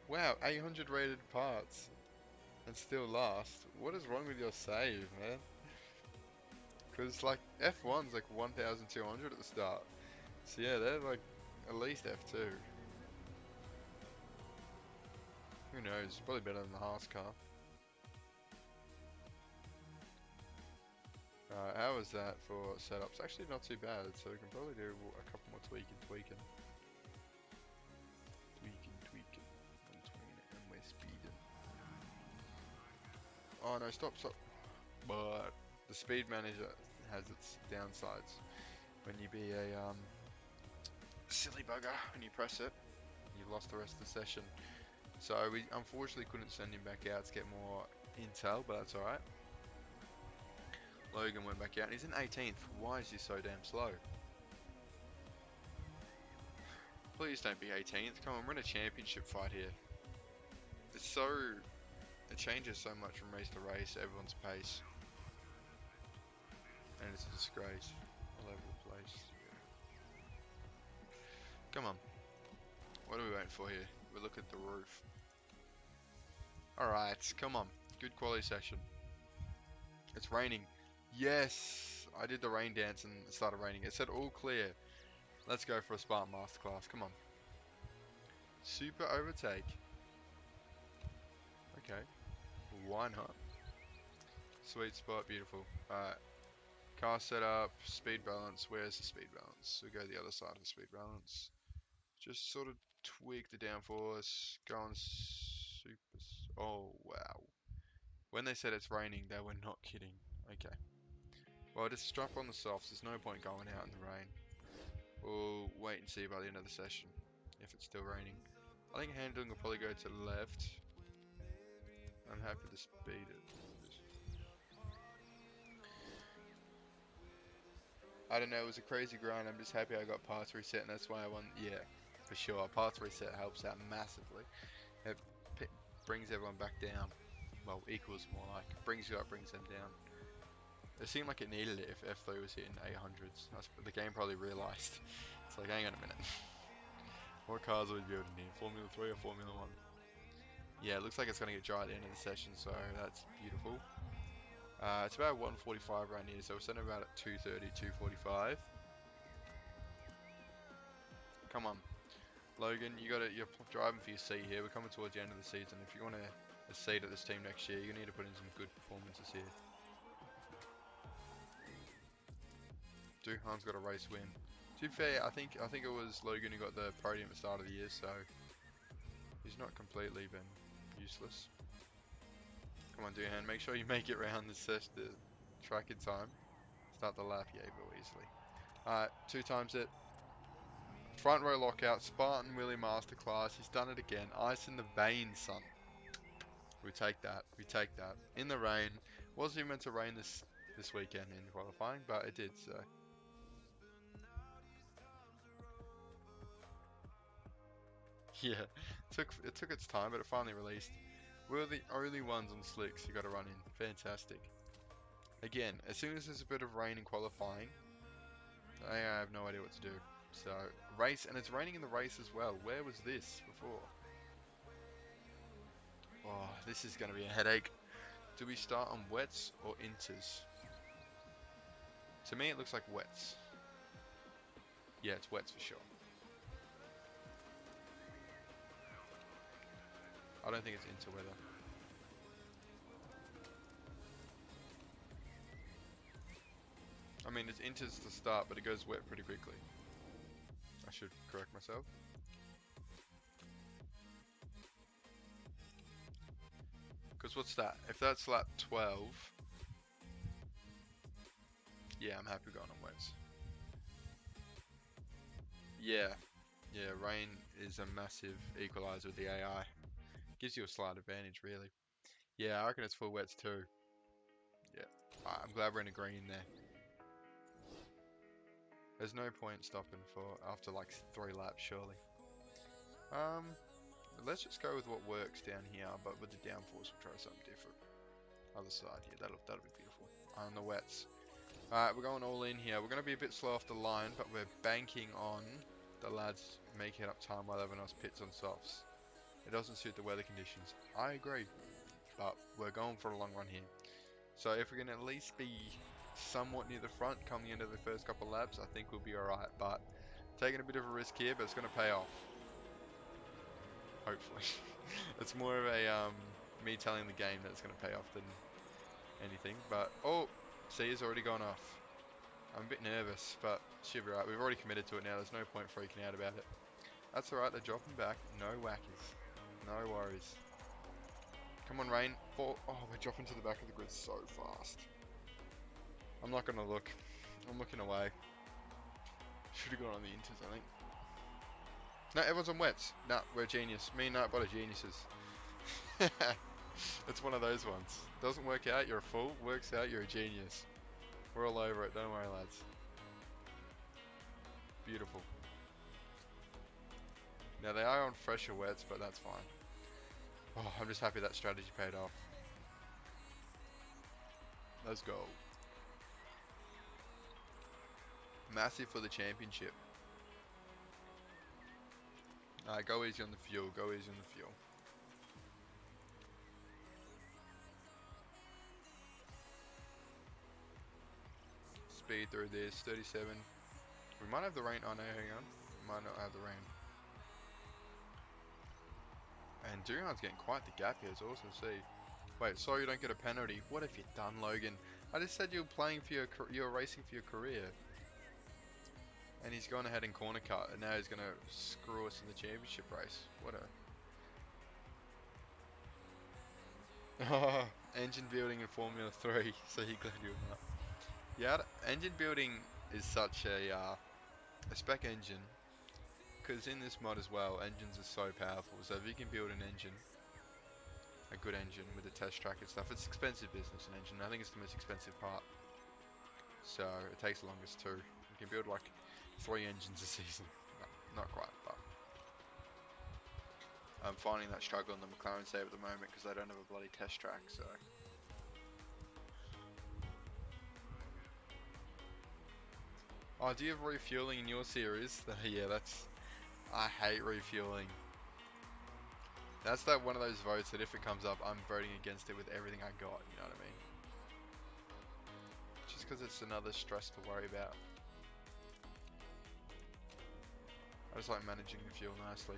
Wow, 800 rated parts and still last. What is wrong with your save, man? Because like F1's like 1,200 at the start. So yeah, they're like at least F2. Who knows? Probably better than the Haas car. How was that for setups? Actually not too bad, so we can probably do a couple more tweaking. Tweaking, and we're speeding. Oh no, stop. But the speed manager has its downsides. When you be a silly bugger, when you press it, you've lost the rest of the session. So we unfortunately couldn't send him back out to get more intel, but that's alright. Logan went back out and he's in 18th. Why is he so damn slow? Please don't be 18th. Come on, we're in a championship fight here. It's so... It changes so much from race to race, everyone's pace. And it's a disgrace. All over the place. Come on. What are we waiting for here? We look at the roof. Alright, come on. Good quality session. It's raining. Yes! I did the rain dance and it started raining. It said all clear. Let's go for a Spartan Masterclass. Come on. Super overtake. Okay. Why not? Sweet spot. Beautiful. Alright. Car setup. Speed balance. Where's the speed balance? We'll go the other side of the speed balance. Just sort of tweak the downforce. Go on super... Oh, wow. When they said it's raining, they were not kidding. Okay. Well, just strap on the softs. There's no point going out in the rain. We'll wait and see by the end of the session if it's still raining. I think handling will probably go to the left. I'm happy to speed it. I don't know, it was a crazy grind. I'm just happy I got parts reset and that's why I won. Yeah, for sure. Parts reset helps out massively. It brings everyone back down. Well, equals more like. Brings you up, brings them down. It seemed like it needed it if F3 was hitting 800s. The game probably realised. It's like, hang on a minute. What cars are we building here? Formula 3 or Formula 1? Yeah, it looks like it's going to get dry at the end of the session, so that's beautiful. It's about 1:45 right here, so we're sending about at 2:30, 2:45. Come on. Logan, you're driving for your seat here. We're coming towards the end of the season. If you want a seat at this team next year, you need to put in some good performances here. Duhan's got a race win. To be fair, I think it was Logan who got the podium at the start of the year, so He's not completely been useless. Come on, Duhan, make sure you make it round the track in time. Start the lap, yeah, go easily. Alright, 2 times it. Front row lockout, Spartan Willie Masterclass. He's done it again. Ice in the veins, son. We take that. We take that. In the rain. Wasn't even meant to rain this weekend in qualifying, but it did, so. Yeah, it took its time, but it finally released. We're the only ones on slicks you got to run in. Fantastic. Again, as soon as there's a bit of rain in qualifying, I have no idea what to do. So, race, and it's raining in the race as well. Where was this before? Oh, this is going to be a headache. Do we start on wets or inters? To me, it looks like wets. Yeah, it's wets for sure. I don't think it's inter weather. I mean, it's inters to start, but it goes wet pretty quickly. I should correct myself. Because what's that? If that's lap 12... Yeah, I'm happy going on wets. Yeah. Yeah, rain is a massive equalizer with the AI. Gives you a slight advantage, really. Yeah, I reckon it's full wets too. Yeah. I'm glad we're in a green there. There's no point stopping for after like 3 laps, surely. Let's just go with what works down here, but with the downforce we'll try something different. Other side here, that'll be beautiful. On the wets. Alright, we're going all in here. We're going to be a bit slow off the line, but we're banking on the lads making up time while everyone else pits on softs. It doesn't suit the weather conditions. I agree, but we're going for a long run here. So if we can at least be somewhat near the front coming into the first couple of laps, I think we'll be alright. But taking a bit of a risk here, but it's going to pay off. Hopefully. It's more of a me telling the game that it's going to pay off than anything. But oh, see, it's already gone off. I'm a bit nervous, but should be right. We've already committed to it now. There's no point freaking out about it. That's alright. They're dropping back. No whackers. No worries. Come on, Rain. Oh, we're dropping to the back of the grid so fast. I'm not going to look. I'm looking away. Should have gone on the inters, I think. No, everyone's on wets. Nah, we're a genius. Me and Nightbot are geniuses. It's one of those ones. Doesn't work out, you're a fool. Works out, you're a genius. We're all over it. Don't worry, lads. Beautiful. Now, they are on fresher wets, but that's fine. Oh, I'm just happy that strategy paid off. Let's go. Massive for the championship. Alright, go easy on the fuel. Go easy on the fuel. Speed through this. 37. We might have the rain. Oh no, hang on. We might not have the rain. And Duran's getting quite the gap here. It's awesome to see. Wait, so you don't get a penalty. What have you done, Logan? I just said you were playing for you're racing for your career. And he's gone ahead and corner cut, and now he's going to screw us in the championship race. What a... engine building in Formula 3, so he glad you were not. Yeah, engine building is such a spec engine, because in this mod as well, engines are so powerful, so if you can build an engine, a good engine with a test track and stuff, it's expensive business, an engine. I think it's the most expensive part. So, it takes the longest too. You can build like 3 engines a season. No, not quite, but I'm finding that struggle on the McLaren save at the moment because they don't have a bloody test track, so. Oh, do you have refueling in your series? Yeah, I hate refueling. That's one of those votes that if it comes up, I'm voting against it with everything I got, you know what I mean? Just because it's another stress to worry about. I just like managing the fuel nicely.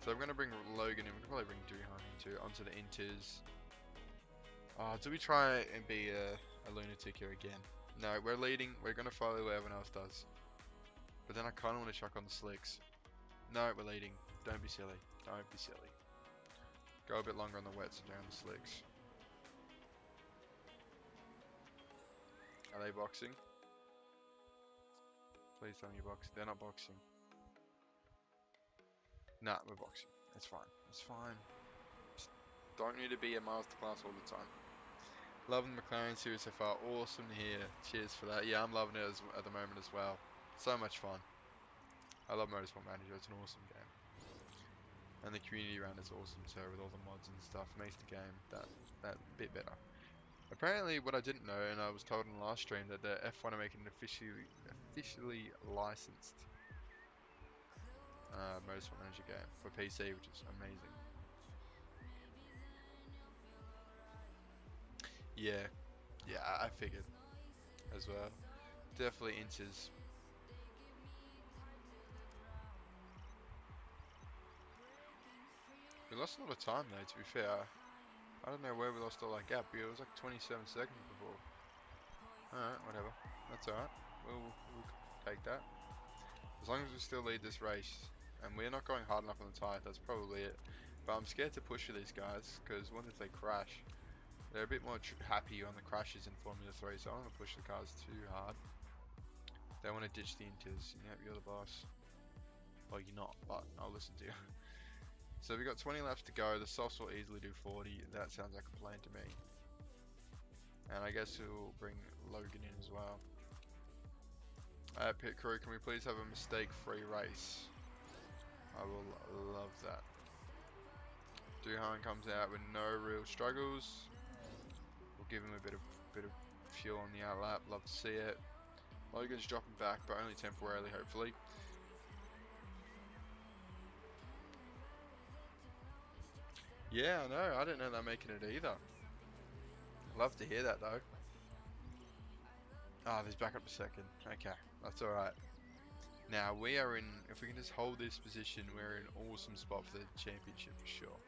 So I'm going to bring Logan in. We can probably bring Duhan in too, onto the inters. Oh, do we try and be a lunatic here again? No, we're leading. We're going to follow what everyone else does. But then I kind of want to chuck on the slicks. No, we're leading. Don't be silly. Don't be silly. Go a bit longer on the wets and down the slicks. Are they boxing? Please tell me you're boxing. They're not boxing. Nah, we're boxing. It's fine. It's fine. Just don't need to be a masterclass all the time. Loving the McLaren series so far. Awesome to hear. Cheers for that. Yeah, I'm loving it at the moment as well. So much fun. I love Motorsport Manager. It's an awesome game. And the community around is awesome too, with all the mods and stuff. Makes the game that bit better. Apparently, what I didn't know, and I was told in the last stream, that the F1 are making an officially licensed Motorsport Manager game for PC, which is amazing. Yeah, I figured as well. Definitely enters. We lost a lot of time though, to be fair. I don't know where we lost all that gap. It was like 27 seconds before. Alright, whatever. That's alright. We'll take that. As long as we still lead this race, and we're not going hard enough on the tyre, that's probably it. But I'm scared to push for these guys, because what if they crash? They're a bit more happy on the crashes in Formula 3, so I don't want to push the cars too hard. They want to ditch the inters. Yep, you're the boss. Well, you're not, but I'll listen to you. So we've got 20 laps to go. The softs will easily do 40. That sounds like a plan to me. And I guess we'll bring Logan in as well. Pit crew, can we please have a mistake-free race? I will love that. Duhan comes out with no real struggles. We'll give him a bit of fuel on the outlap. Love to see it. Logan's dropping back, but only temporarily, hopefully. Yeah, I know. I didn't know they're making it either. Love to hear that though. Ah, there's back up to second. Okay, that's alright. Now we are in, if we can just hold this position, we're in an awesome spot for the championship for sure.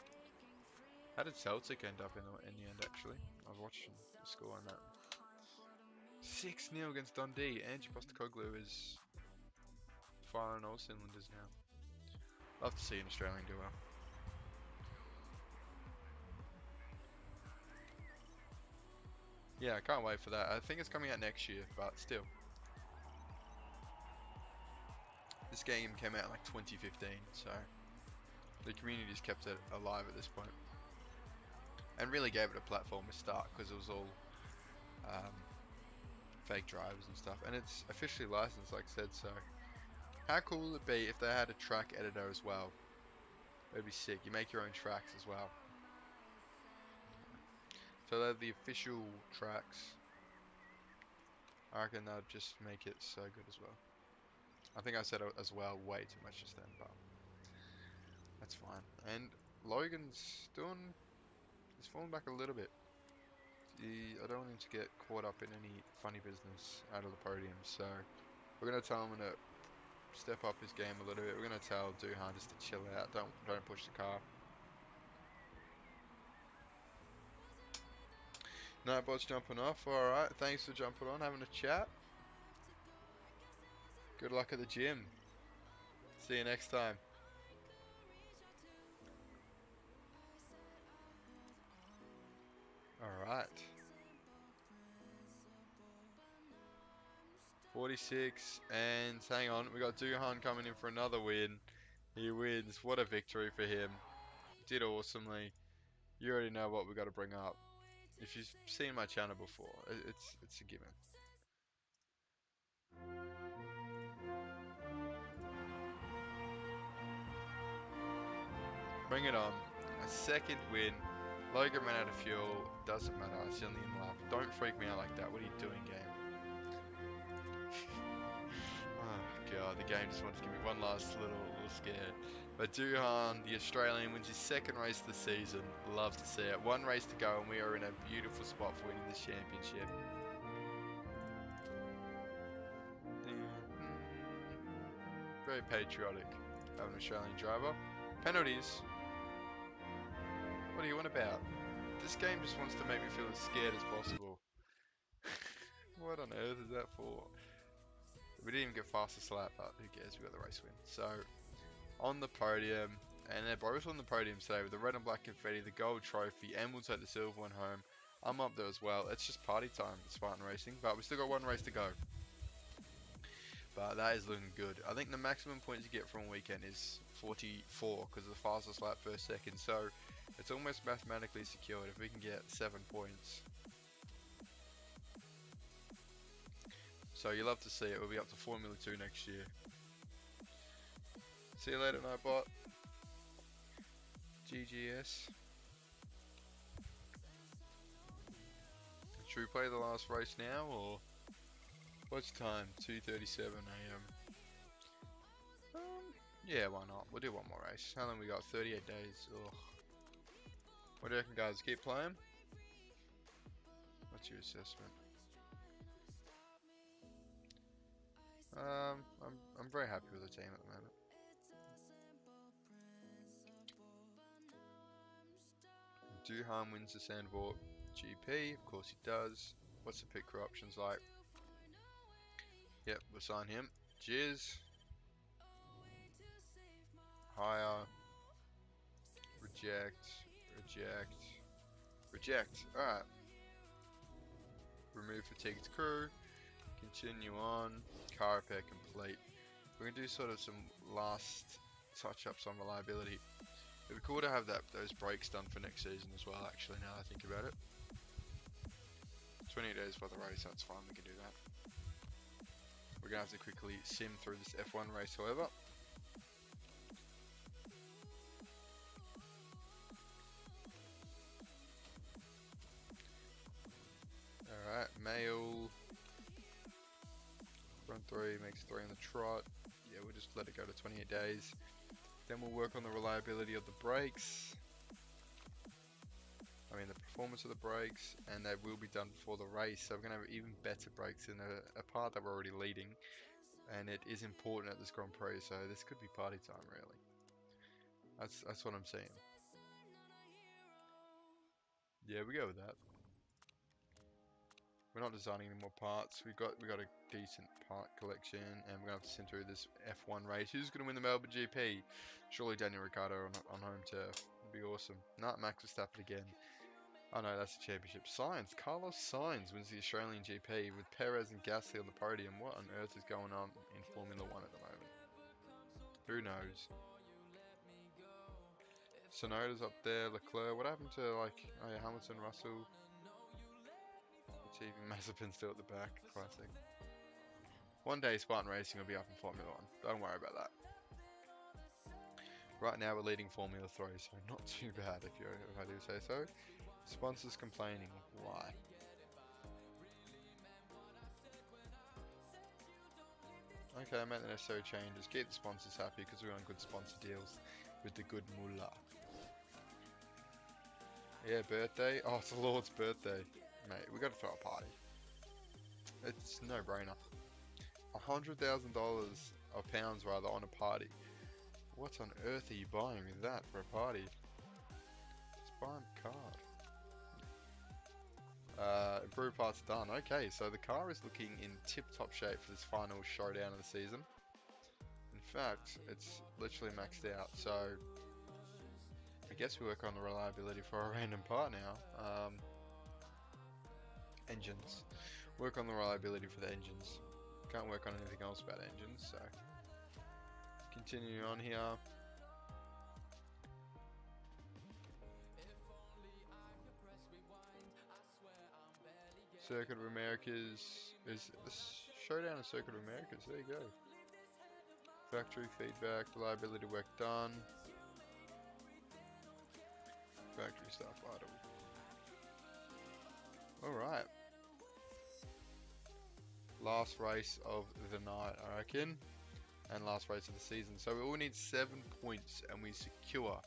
How did Celtic end up in the end actually? I was watching the score on that. 6-0 against Dundee. Ange Postecoglou is firing all cylinders now. Love to see an Australian do well. Yeah, I can't wait for that. I think it's coming out next year, but still. This game came out in like 2015, so the community's kept it alive at this point. And really gave it a platform to start, because it was all fake drivers and stuff. And it's officially licensed, like I said, so how cool would it be if they had a track editor as well? It'd be sick. You make your own tracks as well. So they're the official tracks. I reckon that'd just make it so good as well. I think I said as well way too much just then, but that's fine. And Logan's he's fallen back a little bit. I don't want him to get caught up in any funny business out of the podium, so we're gonna tell him to step up his game a little bit. We're gonna tell Duhan just to chill out. Don't push the car. Nightbot's jumping off. Alright, thanks for jumping on, having a chat. Good luck at the gym. See you next time. Alright. 46, and hang on, we got Duhan coming in for another win. He wins. What a victory for him. Did awesomely. You already know what we got to bring up. If you've seen my channel before, it's a given. Bring it on. A second win. Logan ran out of fuel. Doesn't matter. It's only in lap. Don't freak me out like that. What are you doing, game? Oh god, the game just wants to give me one last little scared. But Duhan, the Australian, wins his second race of the season. Love to see it. One race to go, and we are in a beautiful spot for winning this championship. Very patriotic of an Australian driver. Penalties. What do you want about? This game just wants to make me feel as scared as possible. What on earth is that for? We didn't even get fastest lap, but who cares? We got the race win. So on the podium, and they're both on the podium today with the red and black confetti, the gold trophy, and we'll take the silver one home. I'm up there as well. It's just party time at Spartan Racing, but we still got one race to go. But that is looking good. I think the maximum points you get from a weekend is 44 because of the fastest lap per second. So it's almost mathematically secured if we can get 7 points. So you'll love to see it. We'll be up to Formula 2 next year. See you later, Nightbot. GGS. Should we play the last race now, or what's time? 2:37 AM. Yeah, why not? We'll do one more race. How long we got? 38 days. Ugh. What do you reckon, guys? Keep playing? What's your assessment? I'm very happy with the team at the moment. Duhan wins the Zandvoort GP, of course he does. What's the pit crew options like? Yep, we'll sign him. Jizz. Hire. Reject. Reject. Reject. Alright. Remove fatigued crew. Continue on. Car repair complete. We're going to do sort of some last touch-ups on reliability. It'd be cool to have those brakes done for next season as well, actually, now that I think about it. 20 days for the race, that's fine, we can do that. We're going to have to quickly sim through this F1 race, however. Alright, male. Run 3, makes 3 on the trot. Yeah, we'll just let it go to 28 days. Then we'll work on the reliability of the brakes. I mean the performance of the brakes, and they will be done before the race. So we're going to have even better brakes in a part that we're already leading. And it is important at this Grand Prix, so this could be party time really. That's what I'm saying. Yeah, we go with that. We're not designing any more parts. We got a decent part collection, and we're gonna have to send through this F1 race. Who's gonna win the Melbourne GP? Surely Daniel Ricciardo on home turf. It'd be awesome. Not Max Verstappen again. Oh no, that's the championship. Sainz, Carlos Sainz wins the Australian GP with Perez and Gasly on the podium. What on earth is going on in Formula 1 at the moment? Who knows? Sonoda's up there. Leclerc. What happened to oh yeah, Hamilton, Russell? Even Mazepin's still at the back, classic. One day Spartan Racing will be up in Formula 1, don't worry about that. Right now we're leading Formula 3, so not too bad if I do say so. Sponsors complaining, why? Okay, I made the necessary changes, keep the sponsors happy because we're on good sponsor deals with the good mullah. Yeah, birthday? Oh, it's the Lord's birthday. Mate, we gotta throw a party. It's no brainer. $100,000 of pounds rather on a party. What on earth are you buying with that for a party? Spartan card. Improved parts done. Okay, so the car is looking in tip-top shape for this final showdown of the season. In fact, it's literally maxed out. So I guess we work on the reliability for a random part now. Engines. Work on the reliability for the engines. Can't work on anything else about engines, so continue on here. Circuit of Americas is the showdown of Circuit of Americas. There you go. Factory feedback, reliability work done. Factory stuff idle. Alright. Last race of the night, I reckon. And last race of the season. So we all need 7 points and we secure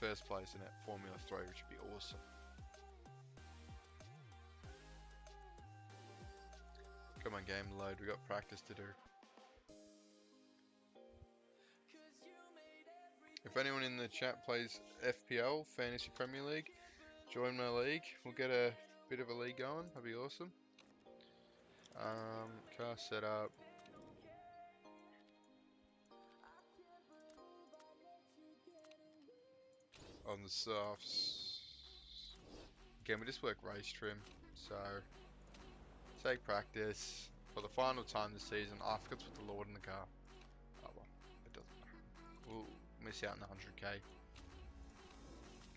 first place in Formula 3, which would be awesome. Come on, game load. We got practice to do. If anyone in the chat plays FPL, Fantasy Premier League, join my league. We'll get a bit of a league going. That'd be awesome. Car setup. on the softs. Again, we just work race trim, so take practice for the final time this season. I forgot to put the Lord in the car. Oh well, it doesn't matter. We'll miss out on the 100k.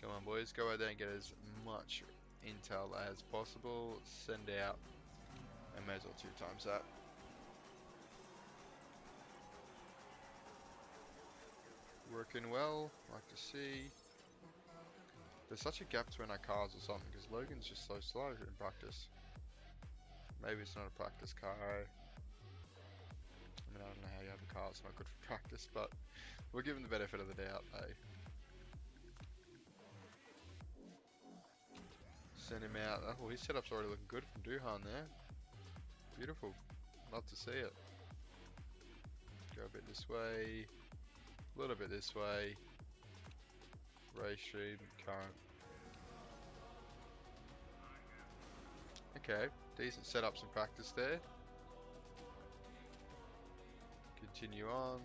Come on, boys, go out there and get as much intel as possible. Send out, and may as well 2 times that. Working well, like to see. There's such a gap between our cars or something, because Logan's just so slow in practice. Maybe it's not a practice car. I mean, I don't know how you have a car that's not good for practice, but we'll give him the benefit of the doubt, eh? Send him out. Oh, his setup's already looking good from Duhan there. Beautiful. Love to see it. Go a bit this way. A little bit this way. Race stream, current. Okay, decent setups in practice there. Continue on.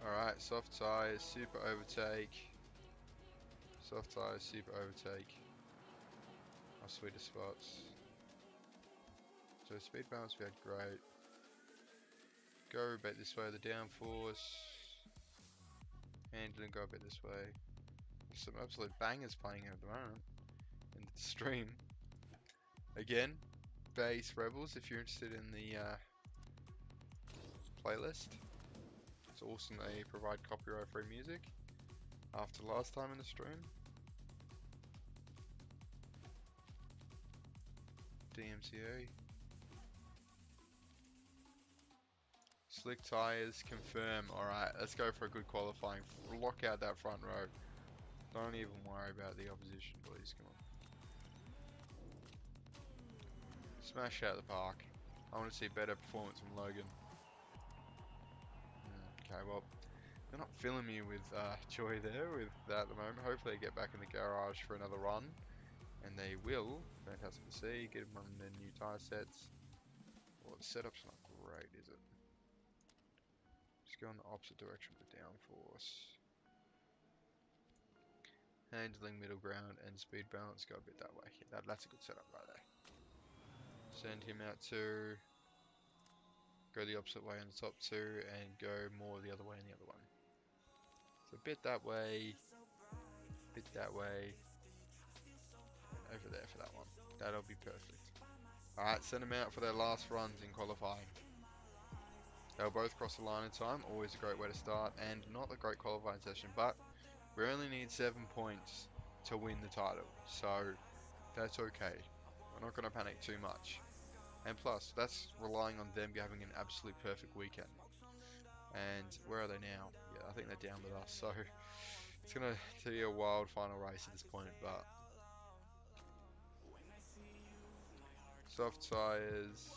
Alright, soft tyres, super overtake. Soft tyres, super overtake. Our sweetest spots. So speed balance we had great. Go a bit this way, the downforce. Handling, go a bit this way. There's some absolute bangers playing at the moment in the stream. Again, Bass Rebels if you're interested in the playlist. It's awesome they provide copyright free music after last time in the stream. DMCA. Slick tyres, confirm. Alright, let's go for a good qualifying. Lock out that front row. Don't even worry about the opposition, please. Come on. Smash out the park. I want to see better performance from Logan. Okay, well, they're not filling me with joy there with that at the moment. Hopefully they get back in the garage for another run. And they will. Fantastic to see. Get them on their new tyre sets. Well, the setup's not great, is it? Just go in the opposite direction with downforce. Handling middle ground and speed balance. Go a bit that way. Yeah, that's a good setup right there. Send him out to go the opposite way in the top 2 and go more the other way in the other one. So a bit that way, bit that way, and over there for that one. That'll be perfect. Alright, send them out for their last runs in qualifying. They'll both cross the line in time, always a great way to start, and not a great qualifying session, but we only need 7 points to win the title, so that's okay. We're not going to panic too much. And plus, that's relying on them having an absolute perfect weekend. And where are they now? Yeah, I think they're down with us, so it's going to be a wild final race at this point, but soft tyres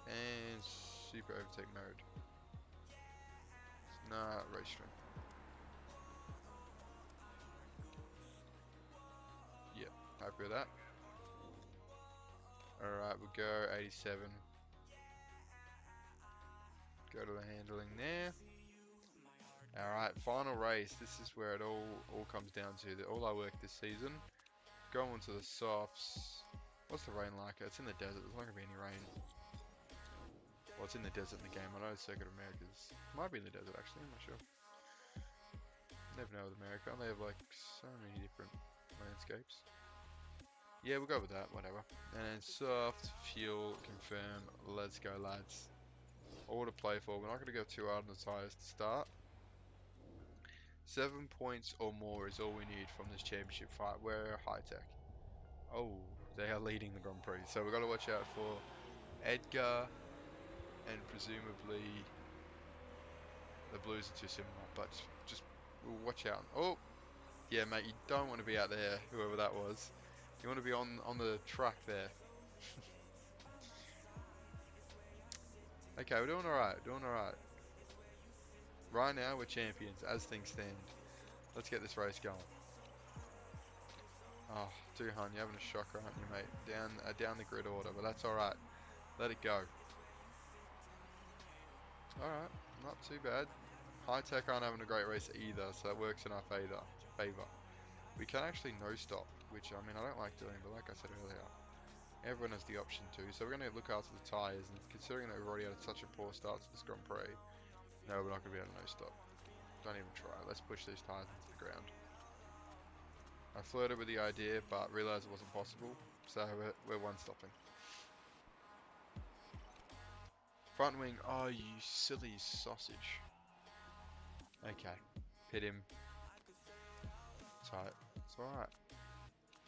and super overtake mode. Nah, race trim. Yep, happy with that. Alright, we'll go 87. Go to the handling there. Alright, final race. This is where it all comes down to. All our work this season. Go on to the softs. What's the rain like? It's in the desert. There's not going to be any rain. Well, it's in the desert in the game. I know Circuit of America's. Might be in the desert actually. I'm not sure. Never know with America. They have like so many different landscapes. Yeah, we'll go with that, whatever. And then soft, fuel, confirm, let's go lads. All to play for, we're not going to go too hard on the tyres to start. 7 points or more is all we need from this championship fight. We're high tech. Oh, they are leading the Grand Prix. So we've got to watch out for Edgar and presumably the Blues are too similar, but just we'll watch out. Oh, yeah mate, you don't want to be out there, whoever that was. You want to be on the track there. Okay, we're doing alright, Right now, we're champions, as things stand. Let's get this race going. Oh, Duhan, you're having a shocker, aren't you, mate? Down the grid order, but that's alright. Let it go. Alright, Not too bad. High Tech aren't having a great race either, so that works in our favour. We can actually no stop, which I mean I don't like doing, but like I said earlier, everyone has the option to. So we're going to look after the tyres, and considering that we've already had such a poor start to this Grand Prix, no, we're not going to be able to no stop. Don't even try. Let's push these tyres into the ground. I flirted with the idea, but realised it wasn't possible, so we're one stopping. Front wing, oh you silly sausage. Okay, hit him. Tight. It's alright.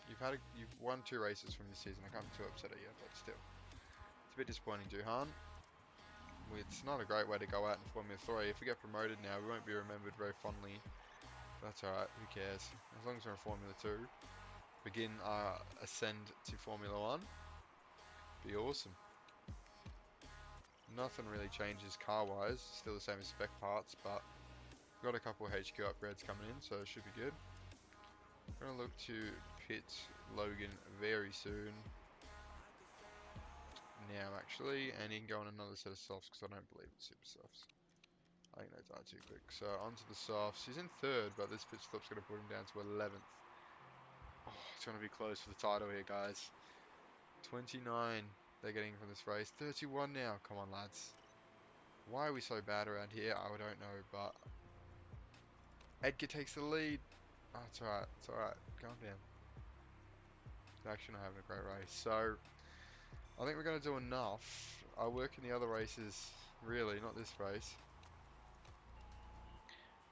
You've won 2 races from this season. I can't be too upset at you, but still. It's a bit disappointing, Duhan. It's not a great way to go out in Formula 3. If we get promoted now, we won't be remembered very fondly. That's alright, who cares? As long as we're in Formula 2. Begin our ascend to Formula 1. Be awesome. Nothing really changes car-wise. Still the same as spec parts, but we've got a couple of HQ upgrades coming in, so it should be good. We're going to look to pit Logan very soon. Now, actually, and he can go on another set of softs because I don't believe in super softs. I think they die too quick. So, onto the softs. He's in 3rd, but this pit stop's going to put him down to 11th. Oh, it's going to be close for the title here, guys. 29 they're getting from this race. 31 now. Come on, lads. Why are we so bad around here? I don't know, but Edgar takes the lead. Oh, it's alright. It's alright. Calm down. He's actually not having a great race. So, I think we're going to do enough. I'll work in the other races, really, not this race.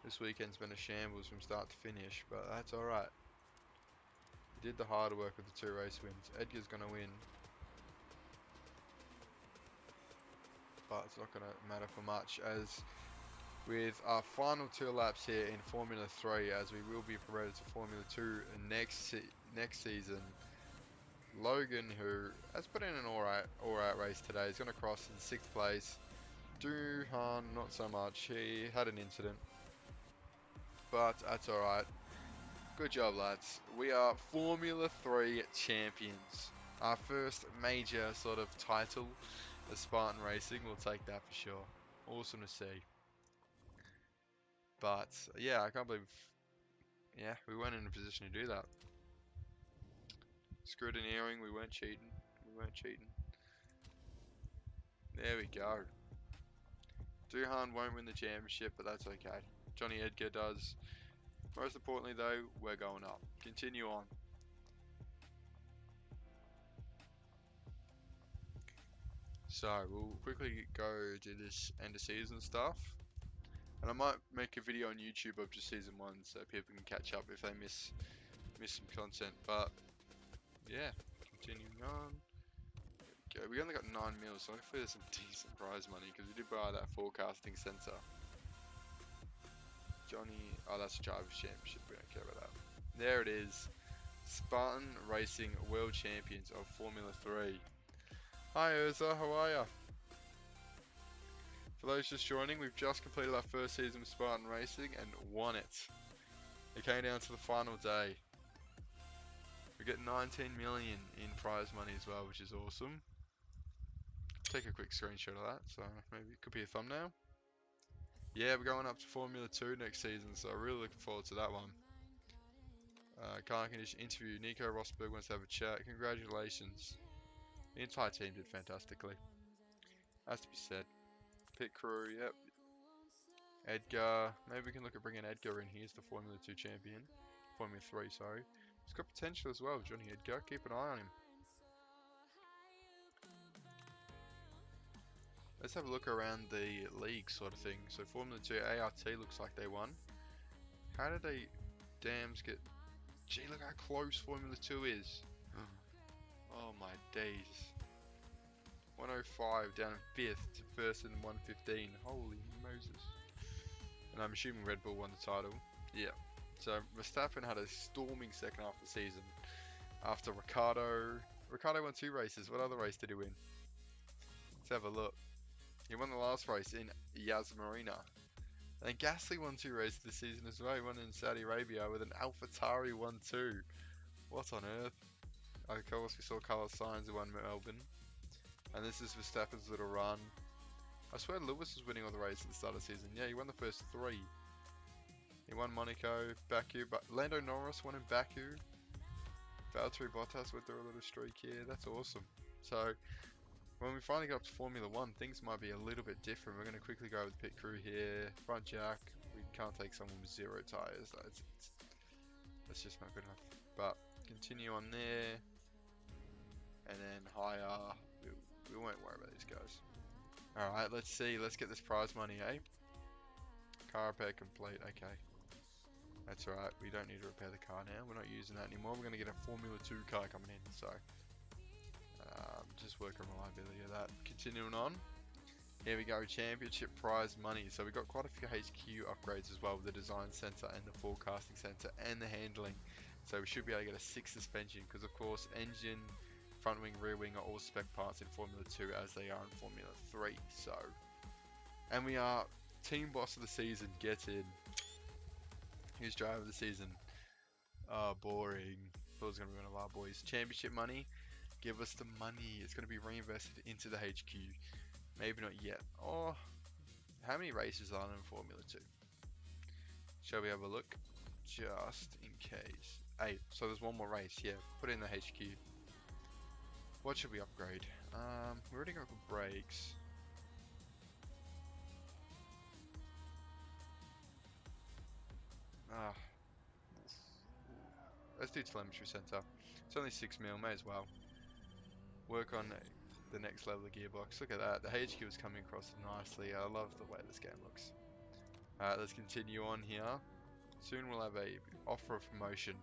This weekend's been a shambles from start to finish, but that's alright. We did the hard work with the 2 race wins. Edgar's going to win. But it's not going to matter for much, as with our final 2 laps here in Formula 3, as we will be promoted to Formula 2 next season. Logan, who has put in an alright race today, is going to cross in 6th place. Duhan, not so much. He had an incident, but that's alright. Good job, lads. We are Formula 3 champions. Our first major sort of title as Spartan Racing. We'll take that for sure. Awesome to see. But yeah, I can't believe, yeah, we weren't in a position to do that. Scrutineering, we weren't cheating. We weren't cheating. There we go. Duhan won't win the championship, but that's okay. Johnny Edgar does. Most importantly though, we're going up. Continue on. So, we'll quickly go to this end of season stuff. And I might make a video on YouTube of just season 1 so people can catch up if they miss some content. But yeah, continuing on. There we go. We only got 9 mils, so hopefully there's some decent prize money because we did buy that forecasting sensor. Johnny, oh that's a Drivers' Championship, we don't care about that. There it is. Spartan Racing World Champions of Formula 3. Hi Urza, how are ya? For those just joining, we've just completed our first season of Spartan Racing and won it. It came down to the final day. We get 19 million in prize money as well, which is awesome. Take a quick screenshot of that, so maybe it could be a thumbnail. Yeah, we're going up to Formula 2 next season, so really looking forward to that one. Car condition interview. Nico Rosberg wants to have a chat. Congratulations. The entire team did fantastically. Has to be said. Pit crew, yep. Edgar. Maybe we can look at bringing Edgar in. He's the Formula 2 champion. Formula 3, sorry. He's got potential as well, Johnny Edgar. Keep an eye on him. Let's have a look around the league sort of thing. So Formula 2 ART looks like they won. How did they dams get... Gee, look how close Formula 2 is. Oh my days. 105 down in 5th to first in 115. Holy Moses. And I'm assuming Red Bull won the title. Yeah. So Verstappen had a storming second half of the season. After Ricardo won 2 races. What other race did he win? Let's have a look. He won the last race in Yas Marina. And Gasly won 2 races this season as well. He won in Saudi Arabia with an AlphaTauri 1-2. What on earth? Of course, we saw Carlos Sainz who won Melbourne. And this is Verstappen's little run. I swear Lewis was winning all the races at the start of the season. Yeah, he won the first 3. He won Monaco, Baku, but Lando Norris won in Baku. Valtteri Bottas went through a little streak here. That's awesome. So when we finally get up to Formula 1, things might be a little bit different. We're going to quickly go with the pit crew here. Front jack. We can't take someone with 0 tyres. That's just not good enough. But continue on there. And then higher. We won't worry about these guys. Alright, let's see. Let's get this prize money, eh? Car repair complete. Okay. That's right. We don't need to repair the car now. We're not using that anymore. We're going to get a Formula 2 car coming in. So, just work on reliability of that. Continuing on. Here we go. Championship prize money. So we got quite a few HQ upgrades as well with the design center and the forecasting center and the handling. So we should be able to get a 6 suspension because of course engine, front wing, rear wing are all spec parts in Formula 2 as they are in Formula 3. So, and we are team boss of the season. Get in. Who's driver of the season? Oh, boring. Thought it was going to be one of our boys. Championship money. Give us the money. It's going to be reinvested into the HQ. Maybe not yet. Oh, how many races are there in Formula 2? Shall we have a look? Just in case. 8. So there's one more race. Yeah, put it in the HQ. What should we upgrade? We already got good brakes. Let's do telemetry center. It's only 6 mil, may as well. Work on the next level of gearbox. Look at that. The HQ is coming across nicely. I love the way this game looks. Alright, let's continue on here. Soon we'll have a offer of promotion.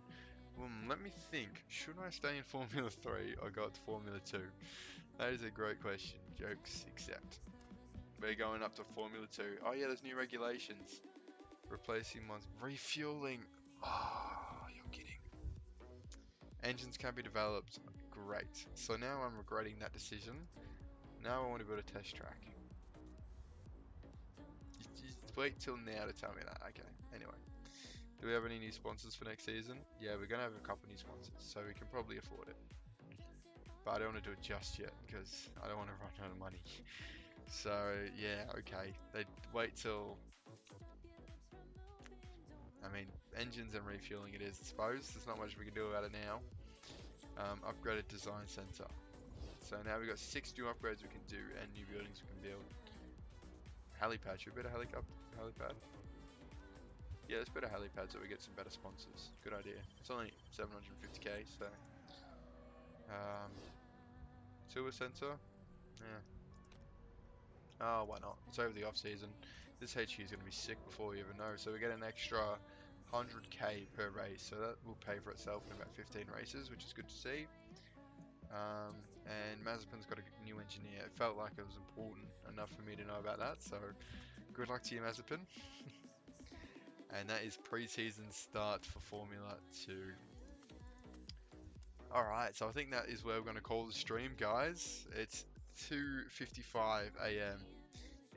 Let me think. Should I stay in Formula 3 or go to Formula 2? That is a great question. Jokes accept. We're going up to Formula 2. Oh yeah, there's new regulations. Replacing ones. Refueling. Oh, you're kidding. Engines can't be developed. Great. So now I'm regretting that decision. Now I want to build a test track. Just wait till now to tell me that. Okay. Anyway. Do we have any new sponsors for next season? Yeah, we're going to have a couple new sponsors. So we can probably afford it. But I don't want to do it just yet. Because I don't want to run out of money. So, yeah. Okay. They wait till... I mean, engines and refueling it is, I suppose. There's not much we can do about it now. Upgraded design center. So now we've got 6 new upgrades we can do and new buildings we can build. Helipad, should we build a helipad? Yeah, let's build a helipad so we get some better sponsors. Good idea. It's only 750k, so... sewer center? Yeah. Oh, why not? It's over the off season. This HQ is going to be sick before we even know. So we get an extra 100k per race. So that will pay for itself in about 15 races, which is good to see. And Mazepin's got a new engineer. It felt like it was important enough for me to know about that. So good luck to you, Mazepin. And that is pre-season start for Formula 2. Alright, so I think that is where we're going to call the stream, guys. It's 2:55 AM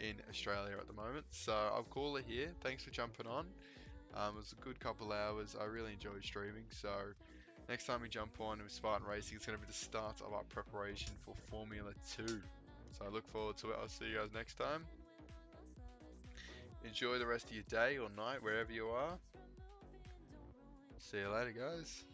in Australia at the moment, so I'll call it here. Thanks for jumping on. It was a good couple hours. I really enjoyed streaming, so next time we jump on with Spartan Racing, it's going to be the start of our preparation for Formula 2. So I look forward to it. I'll see you guys next time. Enjoy the rest of your day or night, wherever you are. See you later, guys.